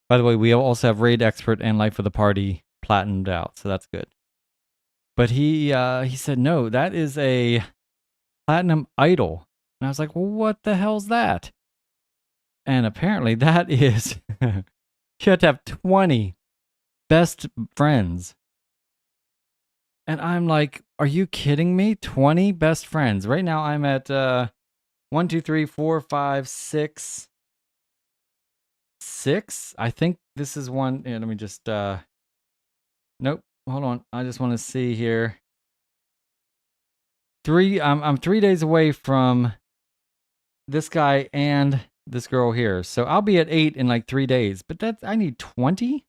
By the way, we also have Raid Expert and Life of the Party platinumed out, so that's good. But he said, no, that is a platinum idol. And I was like, well, what the hell's that? And apparently that is, you have to have 20 best friends. And I'm like, are you kidding me? 20 best friends. Right now I'm at 1, 2, 3, 4, 5, 6. 6? I think this is one. Yeah, let me just nope. Hold on. I just want to see here. 3. I'm 3 days away from this guy and this girl here. So I'll be at 8 in like 3 days. But I need 20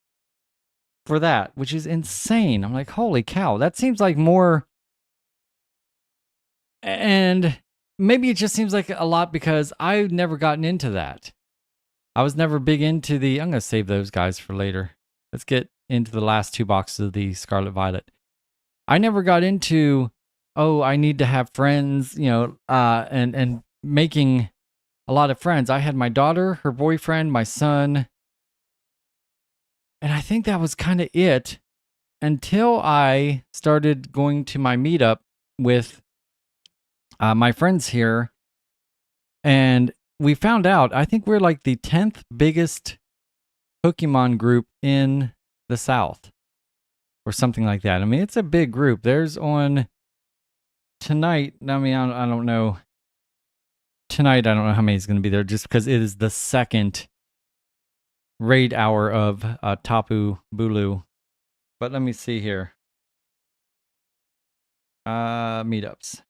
for that, which is insane. I'm like, holy cow. That seems like more And maybe it just seems like a lot because I've never gotten into that. I was never big into I'm going to save those guys for later. Let's get into the last 2 boxes of the Scarlet Violet. I never got into, oh, I need to have friends, and making a lot of friends. I had my daughter, her boyfriend, my son, and I think that was kind of it until I started going to my meetup with my friends here. And we found out, I think we're like the 10th biggest Pokemon group in the South or something like that. I mean, it's a big group. There's on tonight, I mean, I don't know. Tonight, I don't know how many is going to be there just because it is the second raid hour of Tapu Bulu. But let me see here. Meetups.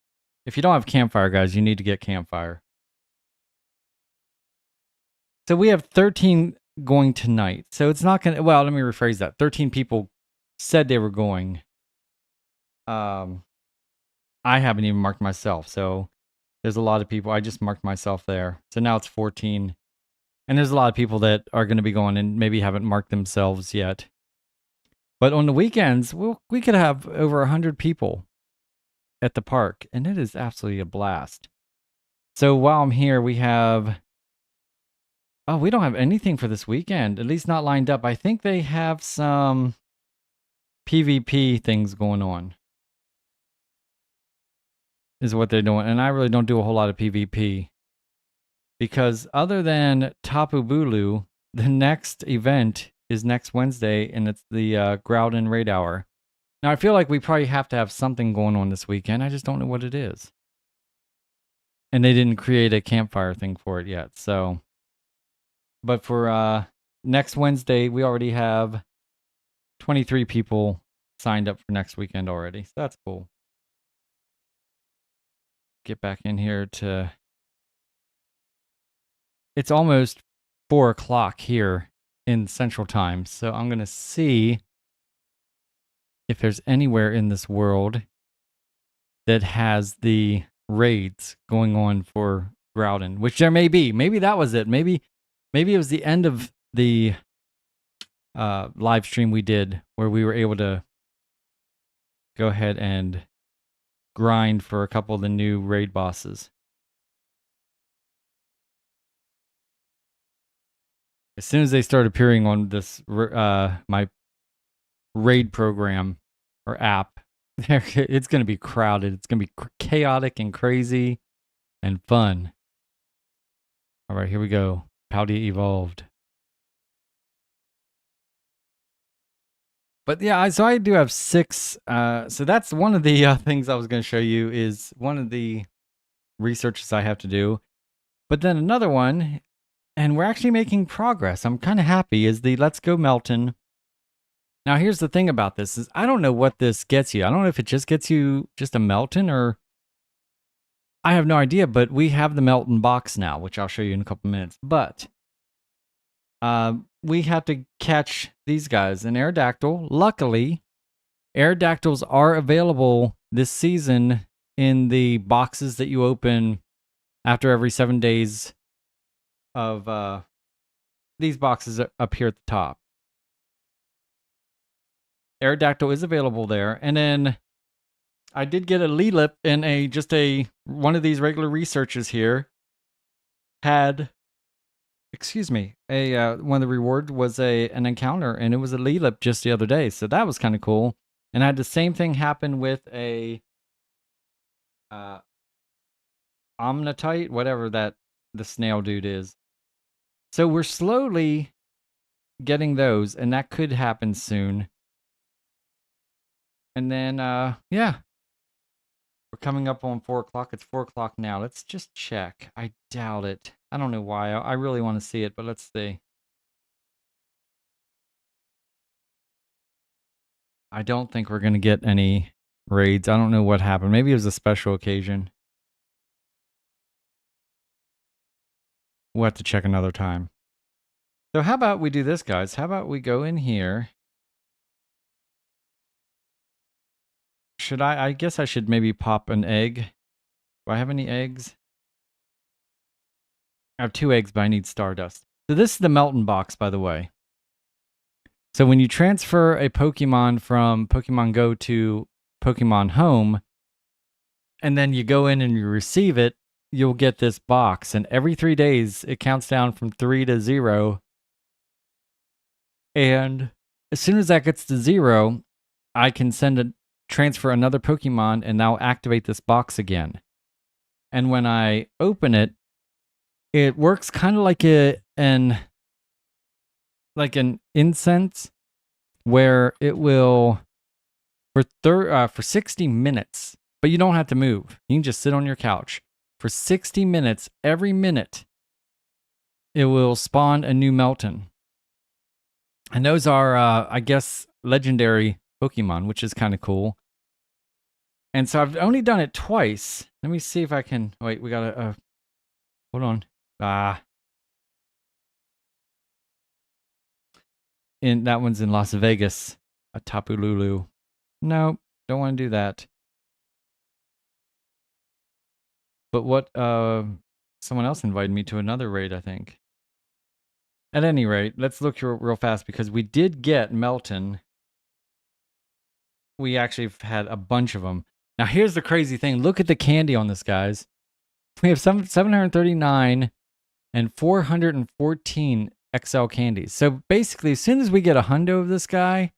If you don't have Campfire, guys, you need to get Campfire. So we have 13 going tonight. So it's not going to, well, let me rephrase that. 13 people said they were going. I haven't even marked myself. So there's a lot of people. I just marked myself there. So now it's 14. And there's a lot of people that are going to be going and maybe haven't marked themselves yet. But on the weekends, we could have over 100 people at the park. And it is absolutely a blast. So while I'm here, we have... Oh, we don't have anything for this weekend, at least not lined up. I think they have some PvP things going on, is what they're doing. And I really don't do a whole lot of PvP. Because other than Tapu Bulu, the next event is next Wednesday, and it's the Groudon Raid Hour. Now, I feel like we probably have to have something going on this weekend. I just don't know what it is. And they didn't create a campfire thing for it yet, so... But for next Wednesday, we already have 23 people signed up for next weekend already. So that's cool. Get back in here to... It's almost 4 o'clock here in Central Time. So I'm going to see if there's anywhere in this world that has the raids going on for Groudon, which there may be. Maybe that was it. Maybe it was the end of the live stream we did where we were able to go ahead and grind for a couple of the new raid bosses. As soon as they start appearing on this my raid program or app, it's going to be crowded. It's going to be chaotic and crazy and fun. All right, here we go. Paldea evolved. But yeah, so I do have 6. So that's one of the things I was going to show you is one of the researches I have to do. But then another one, and we're actually making progress. I'm kind of happy, is the Let's Go Melton. Now, here's the thing about this is I don't know what this gets you. I don't know if it just gets you just a Melton or... I have no idea, but we have the Melton box now, which I'll show you in a couple minutes. But we have to catch these guys. An Aerodactyl. Luckily, Aerodactyls are available this season in the boxes that you open after every 7 days of these boxes up here at the top. Aerodactyl is available there. And then I did get a Lilip in one of these regular researches here. Had, excuse me, one of the rewards was an encounter, and it was a Lilip just the other day. So that was kind of cool. And I had the same thing happen with a Omnitite, whatever the snail dude is. So we're slowly getting those, and that could happen soon. And then, yeah. We're coming up on 4 o'clock. It's 4 o'clock now. Let's just check. I doubt it. I don't know why. I really want to see it, but let's see. I don't think we're going to get any raids. I don't know what happened. Maybe it was a special occasion. We'll have to check another time. So how about we do this, guys? How about we go in here? I guess I should maybe pop an egg Do I have any eggs? I have 2 eggs, but I need Stardust. So this is the Melton box, by the way. So when you transfer a Pokemon from Pokemon Go to Pokemon Home, and then you go in and you receive it, you'll get this box. And every 3 days, it counts down from 3 to 0. And as soon as that gets to 0, I can transfer another Pokemon, and that'll activate this box again. And when I open it, it works kind of like an incense, where it will for 60 minutes, but you don't have to move. You can just sit on your couch for 60 minutes. Every minute, it will spawn a new Melton, and those are, I guess, legendary Pokemon, which is kind of cool. And so I've only done it twice. Let me see if I can. Wait, we gotta. Hold on. That one's in Las Vegas. A Tapu Lulu. No, don't want to do that. But what? Someone else invited me to another raid, I think. At any rate, let's look real fast because we did get Melton. We actually have had a bunch of them. Now here's the crazy thing. Look at the candy on this, guys. We have 739 and 414 XL candies. So basically, as soon as we get a hundo of this guy,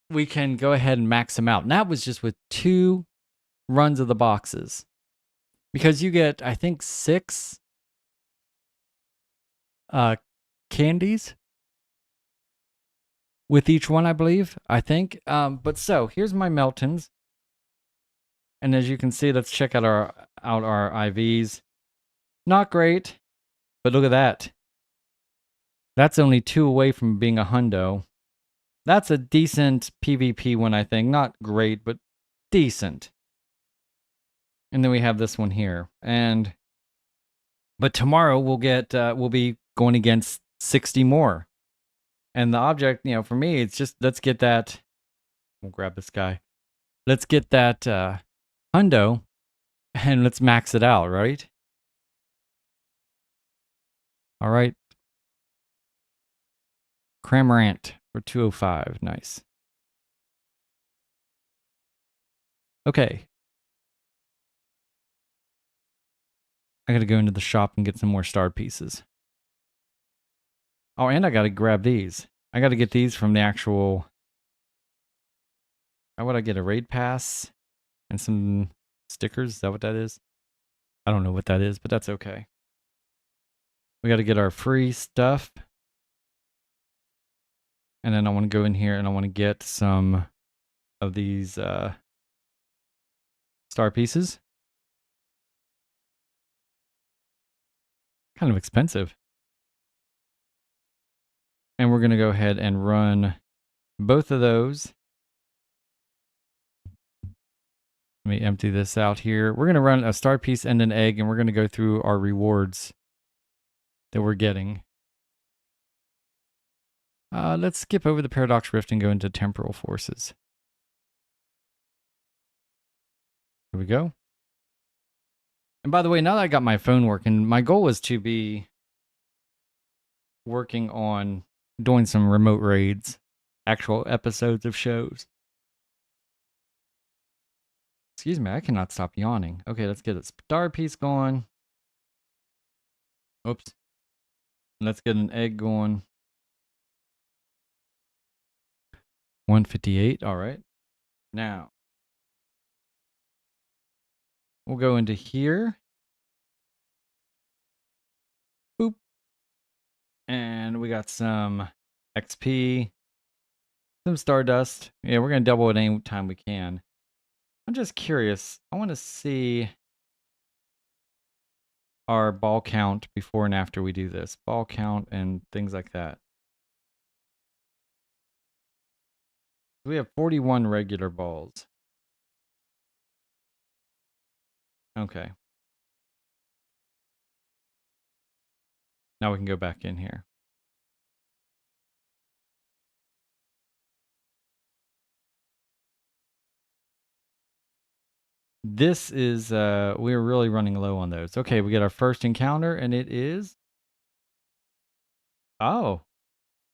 we can go ahead and max him out. And that was just with 2 runs of the boxes. Because you get, I think, 6 candies with each one, I believe. I think. But so here's my Meltons. And as you can see, let's check out our IVs. Not great, but look at that. That's only 2 away from being a hundo. That's a decent PvP one, I think. Not great, but decent. And then we have this one here. But tomorrow we'll be going against 60 more. And the object, for me, it's just, let's get that. We'll grab this guy. Let's get that hundo and let's max it out, right? All right. Cramorant for 205. Nice. Okay. I got to go into the shop and get some more star pieces. Oh, and I got to grab these. I got to get these from the actual... How would I get a raid pass and some stickers? Is that what that is? I don't know what that is, but that's okay. We got to get our free stuff. And then I want to go in here and I want to get some of these star pieces. Kind of expensive. And we're going to go ahead and run both of those. Let me empty this out here. We're going to run a star piece and an egg, and we're going to go through our rewards that we're getting. Let's skip over the Paradox Rift and go into Temporal Forces. Here we go. And by the way, now that I got my phone working, my goal was to be working on doing some remote raids, actual episodes of shows. Excuse me, I cannot stop yawning. Okay, let's get a star piece going. Oops. Let's get an egg going. 158, all right. Now, we'll go into here. Boop. And we got some XP, some Stardust. Yeah, we're going to double it any time we can. I'm just curious. I want to see our ball count before and after we do this. Ball count and things like that. We have 41 regular balls. Okay. Now we can go back in here. This is, we're really running low on those. Okay, we get our first encounter, and it is, oh,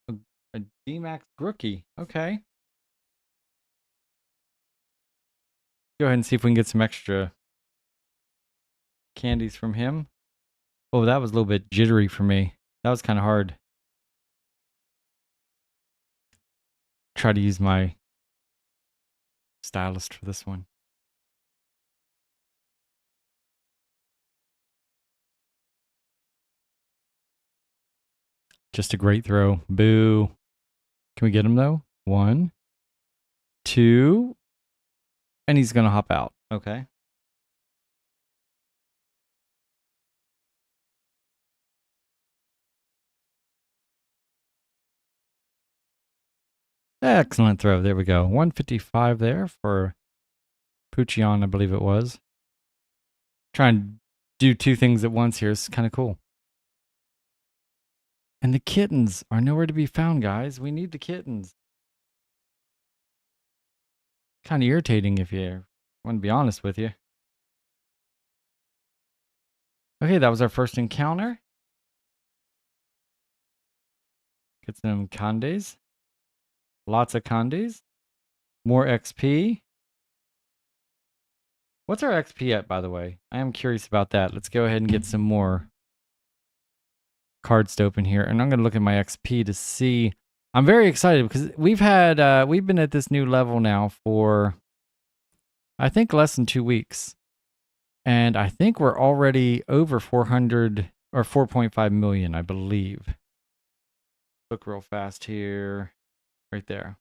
a, a D-Max Rookie. Okay. Go ahead and see if we can get some extra candies from him. Oh, that was a little bit jittery for me. That was kind of hard. Try to use my stylist for this one. Just a great throw. Boo. Can we get him though? 1, 2, and he's going to hop out. Okay. Excellent throw. There we go. 155 there for Puchion, I believe it was. Try and do 2 things at once here. It's kind of cool. And the kittens are nowhere to be found, guys. We need the kittens. Kind of irritating if you want to be honest with you. Okay, that was our first encounter. Get some Condes. Lots of Condes. More XP. What's our XP at, by the way? I am curious about that. Let's go ahead and get some more cards to open here. And I'm going to look at my XP to see. I'm very excited because we've been at this new level now for, I think, less than 2 weeks. And I think we're already over 400 or 4.5 million, I believe. Look real fast here. Right there.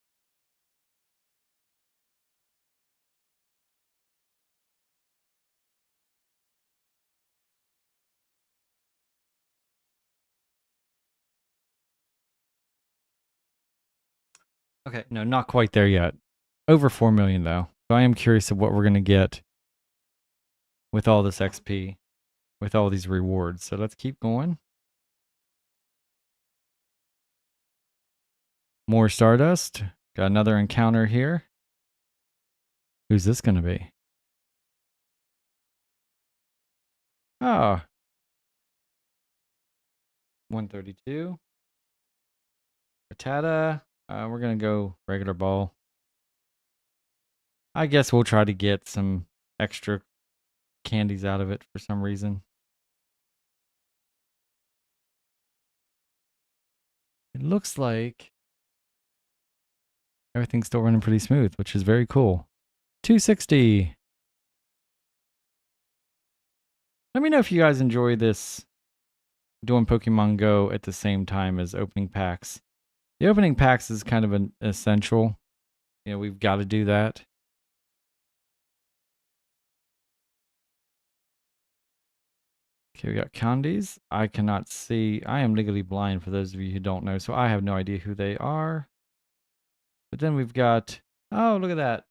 Okay, no, not quite there yet. Over 4 million though. So I am curious of what we're going to get with all this XP, with all these rewards. So let's keep going. More Stardust. Got another encounter here. Who's this going to be? Oh. 132. Rattata. We're going to go regular ball. I guess we'll try to get some extra candies out of it for some reason. It looks like everything's still running pretty smooth, which is very cool. 260. Let me know if you guys enjoy this, doing Pokemon Go at the same time as opening packs. The opening packs is kind of an essential. You know, we've got to do that. Okay, we got Candies. I cannot see. I am legally blind for those of you who don't know, so I have no idea who they are. But then we've got, oh, look at that.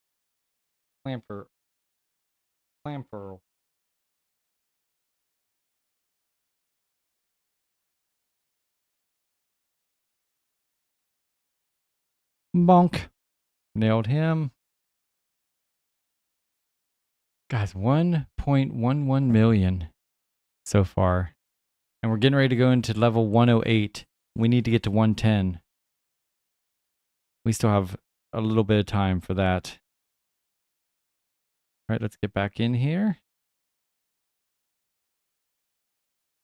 Clamper. Clamperl. Bonk. Nailed him. Guys, 1.11 million so far. And we're getting ready to go into level 108. We need to get to 110. We still have a little bit of time for that. All right, let's get back in here.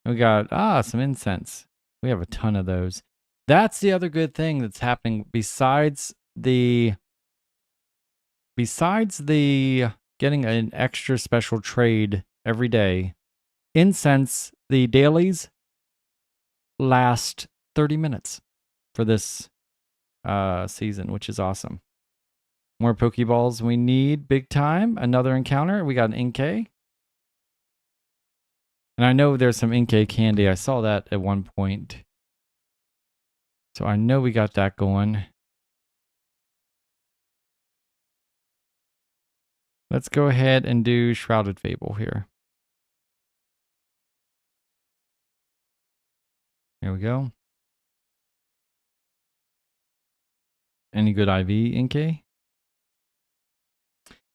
We got, some incense. We have a ton of those. That's the other good thing that's happening besides the getting an extra special trade every day. Incense, the dailies last 30 minutes for this season, which is awesome. More Pokeballs we need big time. Another encounter. We got an Inkay. And I know there's some Inkay candy. I saw that at one point. So I know we got that going. Let's go ahead and do Shrouded Fable here. Here we go. Any good IV, Inkay?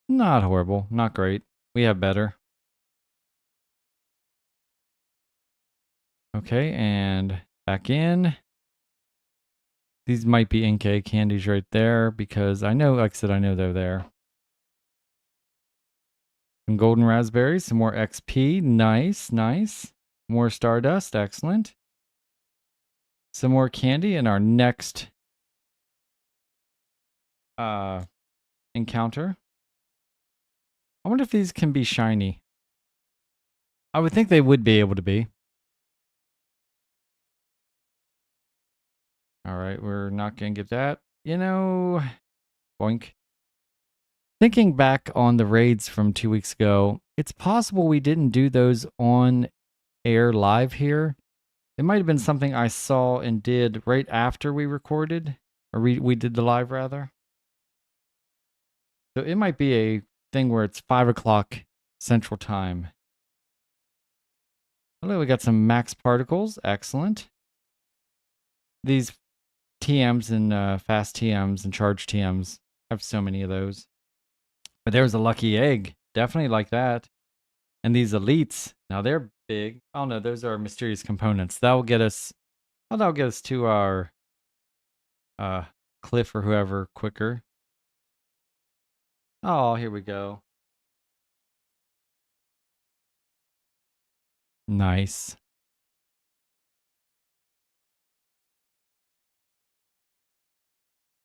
Not horrible. Not great. We have better. Okay, and back in. These might be NK candies right there because I know, like I said, I know they're there. Some golden raspberries, some more XP. Nice, nice. More stardust. Excellent. Some more candy in our next encounter. I wonder if these can be shiny. I would think they would be able to be. All right, we're not going to get that. You know, boink. Thinking back on the raids from 2 weeks ago, it's possible we didn't do those on air live here. It might have been something I saw and did right after we recorded, or we did the live rather. So it might be a thing where it's 5 o'clock Central Time. Hello, we got some max particles. Excellent. These TMs and fast TMs and charge TMs have so many of those. But there's a lucky egg. Definitely like that. And these elites, now they're big. Oh no, those are mysterious components. That'll get us, well, that'll get us to our Cliff or whoever quicker. Oh, here we go. Nice.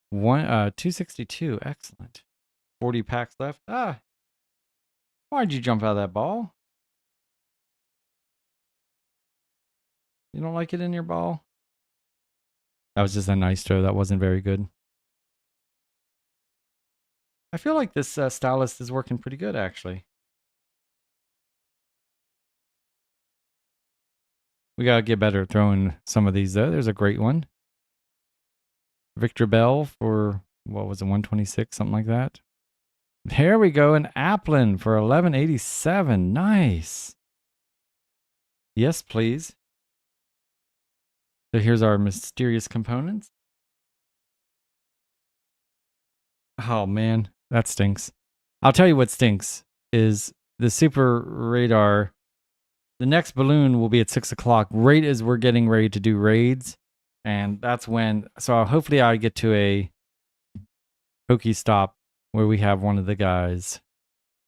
One 262. Excellent. 40 packs left. Ah. Why'd you jump out of that ball? You don't like it in your ball? That was just a nice throw. That wasn't very good. I feel like this stylist is working pretty good, actually. We gotta get better at throwing some of these, though. There's a great one. Victor Bell for, what was it, 126, something like that. There we go, an Applin for 1187. Nice. Yes, please. So here's our mysterious components. Oh, man, that stinks. I'll tell you what stinks is the super radar. The next balloon will be at 6 o'clock, right as we're getting ready to do raids. And that's when, so hopefully I get to a Pokestop where we have one of the guys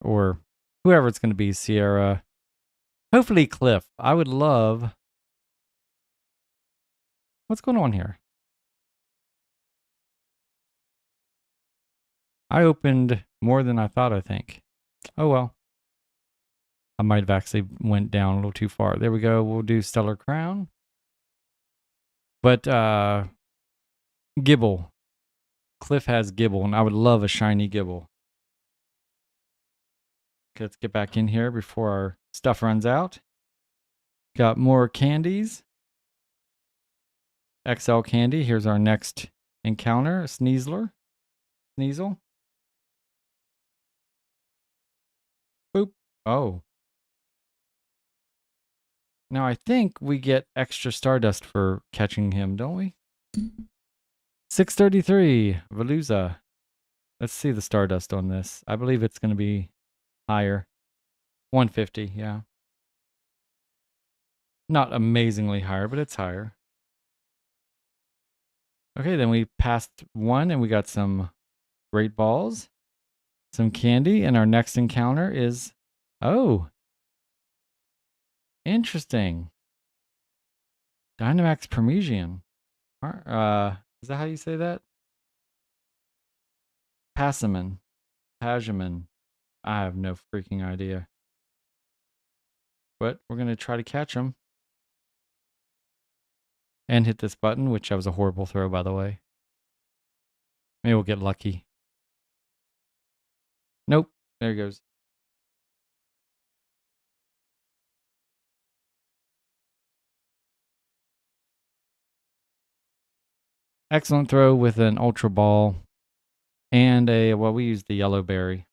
or whoever it's going to be, Sierra. Hopefully Cliff. I would love. What's going on here? I opened more than I thought, I think. Oh well. I might have actually went down a little too far. There we go. We'll do Stellar Crown. But Gibble. Cliff has Gibble, and I would love a shiny Gibble. Okay, let's get back in here before our stuff runs out. Got more candies. XL candy. Here's our next encounter. Sneasel. Boop. Oh. Now I think we get extra Stardust for catching him, don't we? 633. Veluza. Let's see the Stardust on this. I believe it's going to be higher. 150, yeah. Not amazingly higher, but it's higher. Okay, then we passed one and we got some great balls, some candy, and our next encounter is, oh, interesting. Dynamax Parmesan. Is that how you say that? Pasaman. I have no freaking idea. But we're going to try to catch him. And hit this button, which that was a horrible throw, by the way. Maybe we'll get lucky. Nope. There he goes. Excellent throw with an Ultra Ball. And we used the Yellow Berry.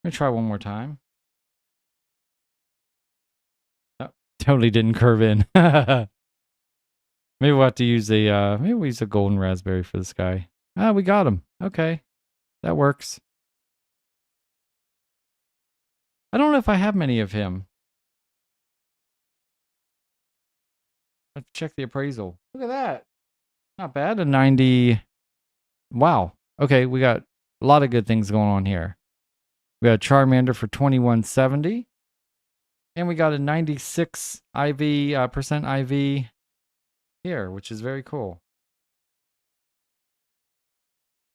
Let me try one more time. Oh, totally didn't curve in. Maybe we'll have to use maybe we'll use a golden raspberry for this guy. Ah, we got him. Okay. That works. I don't know if I have many of him. Let's check the appraisal. Look at that. Not bad. A 90. Wow. Okay, we got a lot of good things going on here. We got a Charmander for 2170. And we got a 96 IV percent IV here, which is very cool.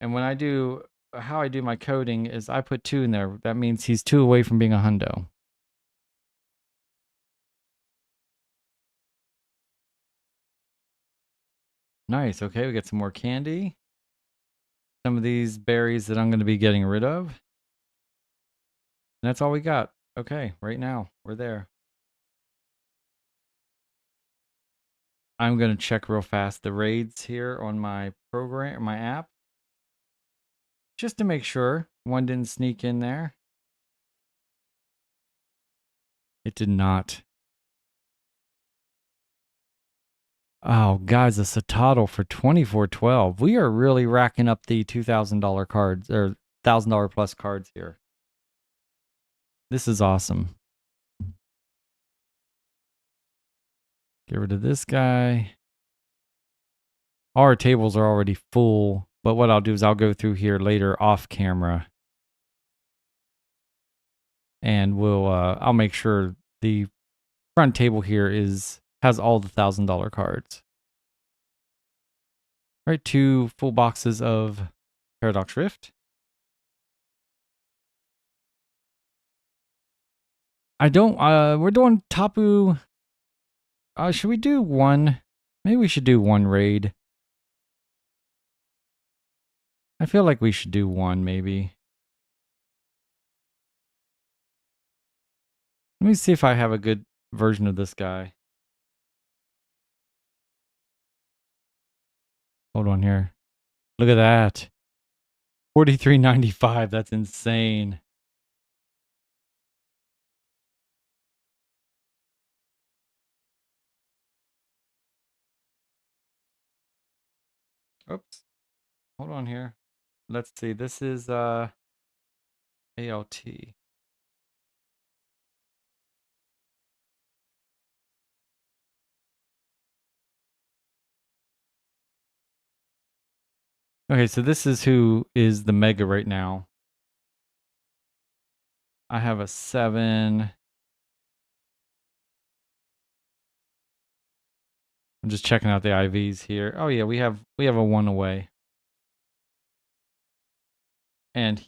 And when I do, how I do my coding is I put 2 in there. That means he's 2 away from being a hundo. Nice. Okay, we got some more candy. Some of these berries that I'm going to be getting rid of. And that's all we got. Okay, right now, we're there. I'm going to check real fast the raids here on my program, my app. Just to make sure one didn't sneak in there. It did not. Oh, guys, a Satotl for $24.12. We are really racking up the $2,000 cards or $1,000 plus cards here. This is awesome. Get rid of this guy. Our tables are already full, but what I'll do is I'll go through here later off camera. And I'll make sure the front table here has all the $1,000 cards. All right, 2 full boxes of Paradox Rift. We're doing Tapu. Should we do one? Maybe we should do one raid. I feel like we should do one, maybe. Let me see if I have a good version of this guy. Hold on here. Look at that. $43.95. That's insane. Oops. Hold on here. Let's see. This is ALT. Okay, so this is who is the mega right now. I have a 7. I'm just checking out the IVs here. Oh yeah, we have a 1 away. And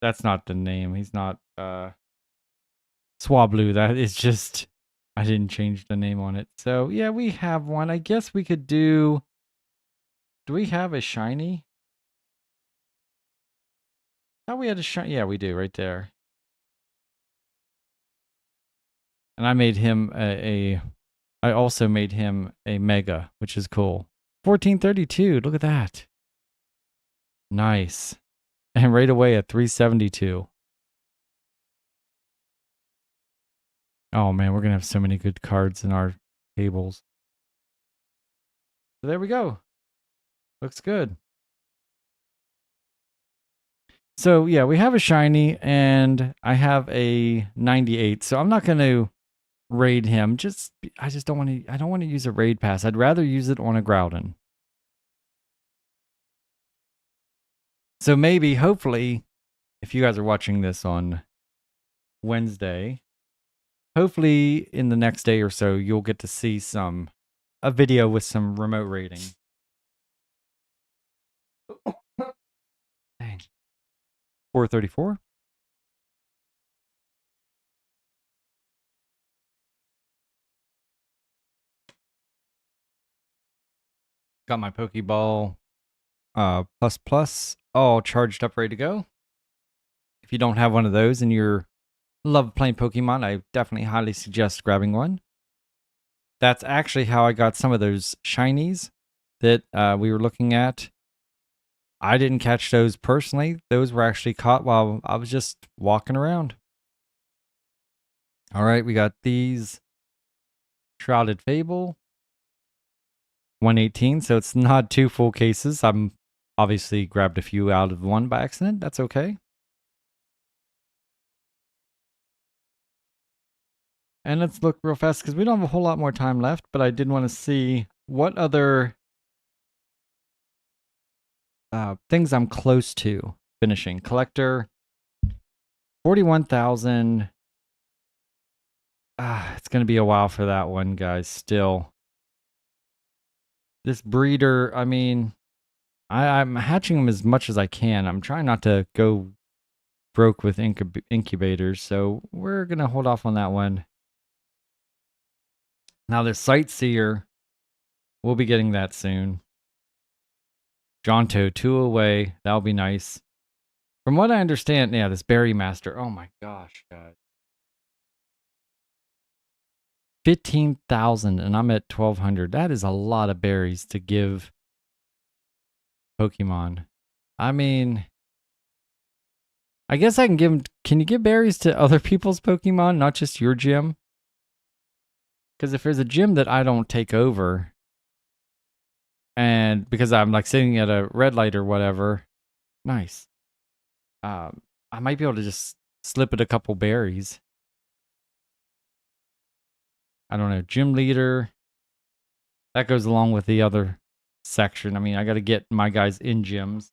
that's not the name. He's not Swablu. That is just, I didn't change the name on it. So yeah, we have one. I guess we could do we have a shiny? Thought we had a shiny. Yeah, we do right there. And I made him I also made him a mega, which is cool. 1432. Look at that. Nice. And right away at 372. Oh man, we're going to have so many good cards in our tables. So there we go. Looks good. So yeah, we have a shiny and I have a 98. So I'm not going to raid him. I don't want to use a raid pass. I'd rather use it on a Groudon. So maybe, hopefully, if you guys are watching this on Wednesday, hopefully in the next day or so, you'll get to see a video with some remote raiding. Dang. 434. Got my Pokeball plus all charged up, ready to go. If you don't have one of those and you're love playing Pokemon, I definitely highly suggest grabbing one. That's actually how I got some of those shinies that we were looking at. I didn't catch those personally. Those were actually caught while I was just walking around. All right, we got these. Shrouded Fable. 118, so it's not 2 full cases. I'm obviously grabbed a few out of one by accident. That's okay. And let's look real fast because we don't have a whole lot more time left, but I did want to see what other things I'm close to finishing. Collector, 41,000. It's going to be a while for that one, guys, still. This breeder, I mean, I'm hatching them as much as I can. I'm trying not to go broke with incubators, so we're going to hold off on that one. Now, the Sightseer, we'll be getting that soon. Jonto, 2 away. That'll be nice. From what I understand, yeah, this Berry Master. Oh my gosh, guys. 15,000 and I'm at 1,200. That is a lot of berries to give Pokemon. I mean, I guess I can give them. Can you give berries to other people's Pokemon, not just your gym? Because if there's a gym that I don't take over, and because I'm like sitting at a red light or whatever, nice. I might be able to just slip it a couple berries. I don't know. Gym leader. That goes along with the other section. I mean, I got to get my guys in gyms.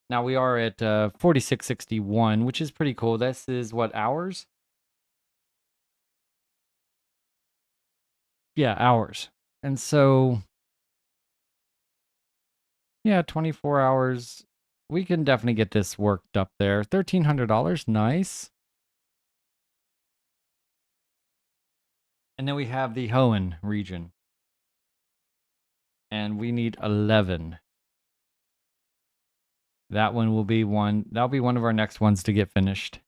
Now we are at 4661, which is pretty cool. This is what, hours? Yeah, hours. And so, yeah, 24 hours. We can definitely get this worked up there. $1,300. Nice. And then we have the Hoenn region. And we need 11. That one will be one. That'll be one of our next ones to get finished.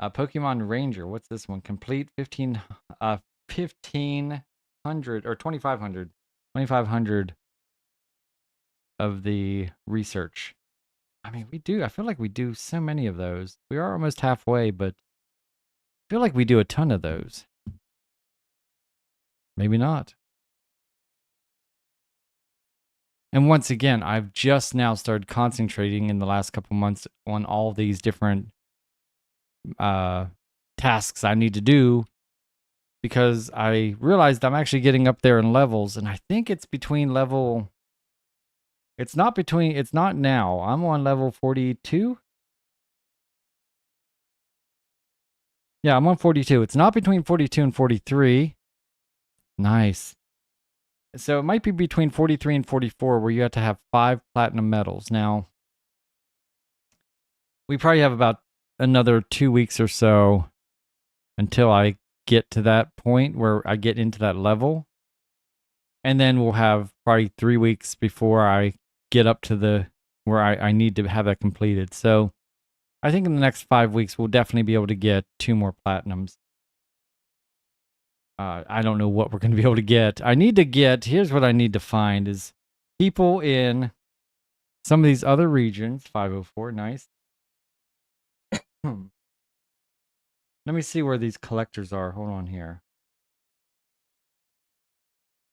Pokemon Ranger. What's this one? Complete 1,500 or 2,500. 2,500 of the research. I mean, we do. I feel like we do so many of those. We are almost halfway, but I feel like we do a ton of those. Maybe not. And once again, I've just now started concentrating in the last couple months on all these different tasks I need to do because I realized I'm actually getting up there in levels, and I think it's between level. It's not now. I'm on level 42. Yeah, I'm on 42. It's not between 42 and 43. Nice. So it might be between 43 and 44 where you have to have 5 platinum medals. Now, we probably have about another 2 weeks or so until I get to that point where I get into that level. And then we'll have probably 3 weeks before I get up to where I need to have that completed. So I think in the next 5 weeks, we'll definitely be able to get 2 more platinums. I don't know what we're going to be able to get. Here's what I need to find is people in some of these other regions. 504, nice. Let me see where these collectors are. Hold on here.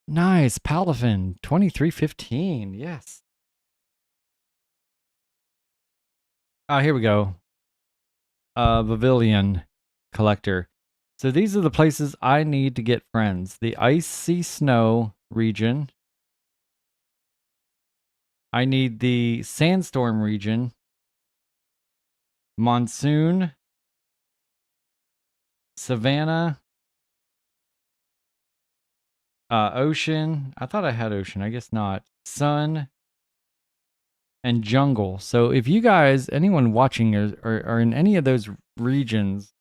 Nice, Palafin, 2315, yes. Here we go. Pavilion collector. So these are the places I need to get friends. The Ice Sea Snow region. I need the Sandstorm region. Monsoon. Savannah. Ocean. I thought I had Ocean. I guess not. Sun. And Jungle. So if you guys, anyone watching are in any of those regions,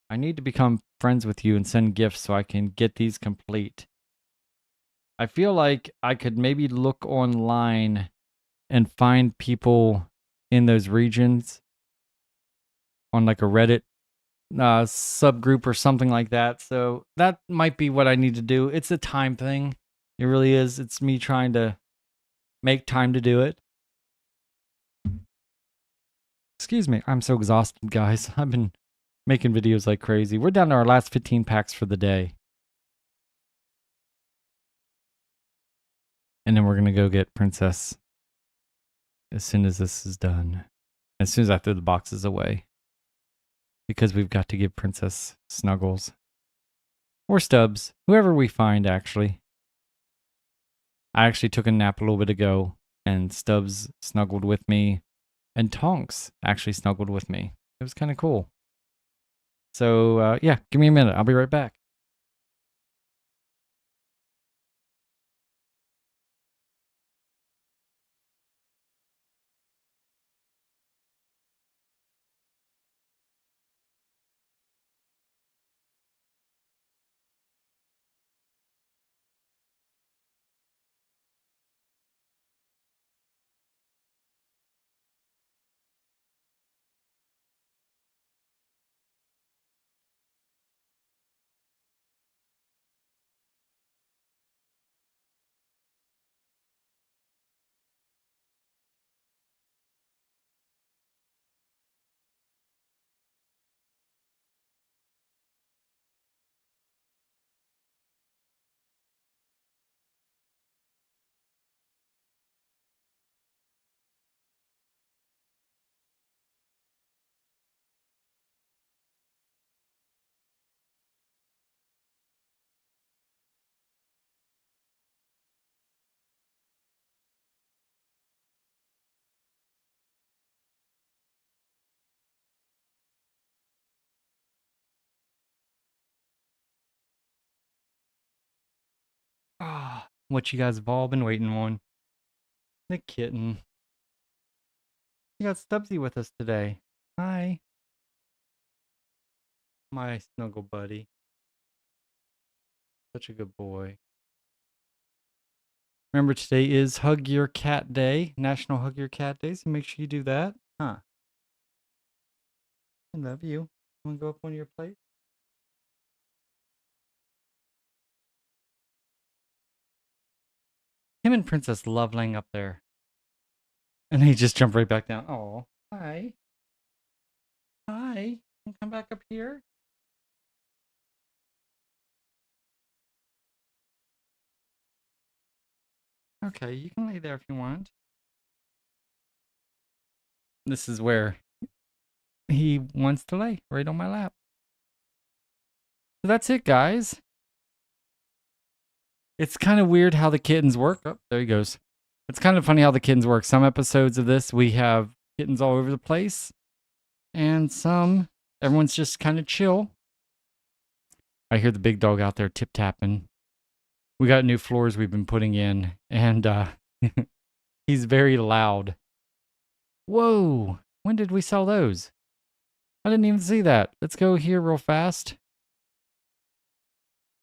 I need to become friends with you and send gifts so I can get these complete. I feel like I could maybe look online and find people in those regions on like a Reddit subgroup or something like that. So that might be what I need to do. It's a time thing. It really is. It's me trying to make time to do it. Excuse me. I'm so exhausted, guys. I've been making videos like crazy. We're down to our last 15 packs for the day. And then we're going to go get Princess as soon as this is done. As soon as I throw the boxes away. because we've got to give Princess Snuggles. Or Stubbs. Whoever we find, actually. I actually took a nap a little bit ago, and Stubbs snuggled with me, and Tonks actually snuggled with me. It was kind of cool. So, yeah, give me a minute. I'll be right back. Ah, what you guys have all been waiting on. The kitten. We got Stubbsy with us today. Hi. My snuggle buddy. Such a good boy. Remember, today is Hug Your Cat Day, National Hug Your Cat Day, so make sure you do that. Huh. I love you. Want to go up on your plate? Him and Princess love laying up there. And he just jumped right back down. Oh, hi. Hi. Can come back up here? Okay, you can lay there if you want. This is where he wants to lay, right on my lap. So that's it, guys. It's kind of weird how the kittens work. Oh, there he goes. It's kind of funny how the kittens work. Some episodes of this, we have kittens all over the place. And some, everyone's just kind of chill. I hear the big dog out there tip-tapping. We got new floors we've been putting in. And he's very loud. Whoa. When did we sell those? I didn't even see that. Let's go here real fast.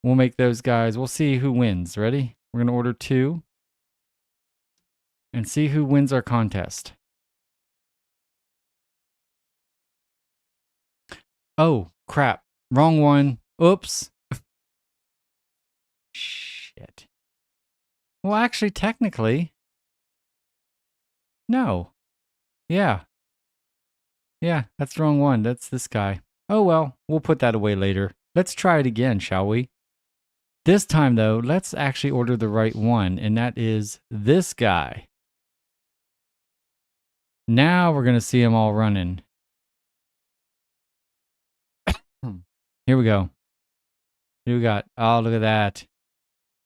We'll make those guys. We'll see who wins. Ready? We're going to order 2. And see who wins our contest. Oh, crap. Wrong one. Oops. Shit. Well, actually, technically. No. Yeah. Yeah, that's the wrong one. That's this guy. Oh, well, we'll put that away later. Let's try it again, shall we? This time, though, let's actually order the right one, and that is this guy. Now we're going to see them all running. Here we go. Who we got? Oh, look at that.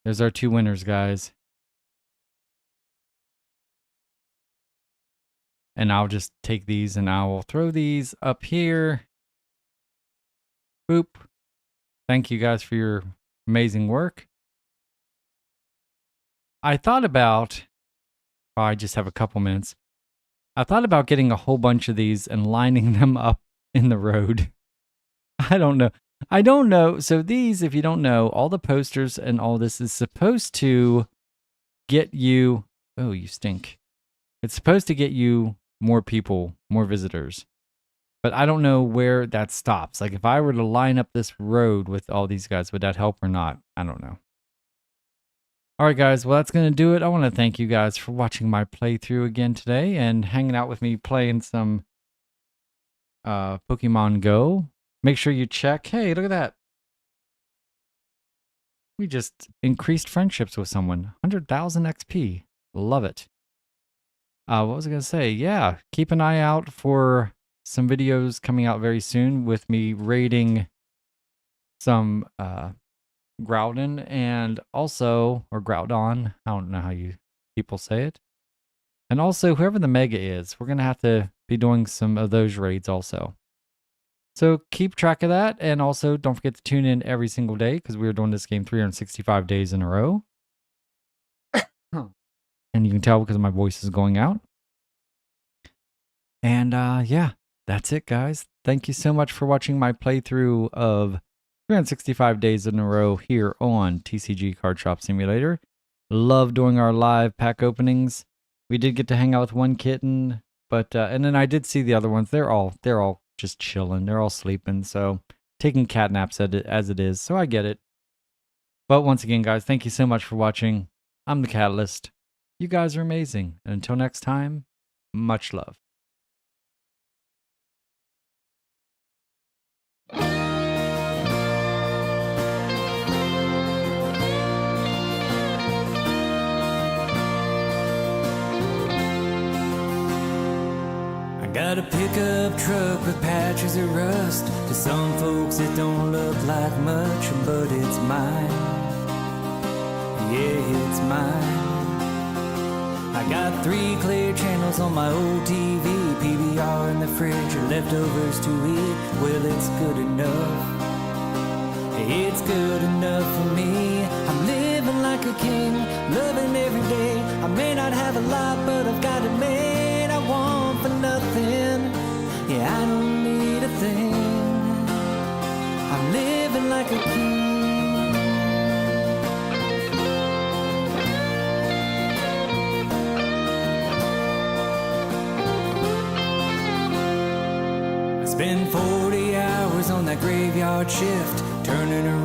There's our 2 winners, guys. And I'll just take these and I will throw these up here. Boop. Thank you guys for your amazing work. I thought about, I just have a couple minutes. I thought about getting a whole bunch of these and lining them up in the road. I don't know. So these, if you don't know, all the posters and all this is supposed to get you, oh, you stink. It's supposed to get you more people, more visitors. But I don't know where that stops. Like if I were to line up this road with all these guys, would that help or not? I don't know. All right, guys. Well, that's going to do it. I want to thank you guys for watching my playthrough again today and hanging out with me playing some Pokemon Go. Make sure you check. Hey, look at that. We just increased friendships with someone. 100,000 XP. Love it. What was I going to say? Yeah, keep an eye out for some videos coming out very soon with me raiding some Groudon and also, or Groudon, I don't know how you people say it. And also, whoever the Mega is, we're going to have to be doing some of those raids also. So keep track of that. And also, don't forget to tune in every single day because we are doing this game 365 days in a row. And you can tell because my voice is going out. And yeah, that's it, guys. Thank you so much for watching my playthrough of 365 days in a row here on TCG Card Shop Simulator. Love doing our live pack openings. We did get to hang out with one kitten, but and then I did see the other ones. They're all just chilling. They're all sleeping, so taking cat naps as it is. So I get it. But once again, guys, thank you so much for watching. I'm the Catalyst. You guys are amazing. And until next time, much love. Got a pickup truck with patches of rust. To some folks it don't look like much, but it's mine. Yeah, it's mine. I got 3 clear channels on my old TV, PVR in the fridge, or leftovers to eat. Well, it's good enough. It's good enough for me. I'm living like a king, loving every day. I may not have a lot, but I've got it made. I want for nothing. Yeah, I don't need a thing. I'm living like a king. I spend 40 hours on that graveyard shift, turning around.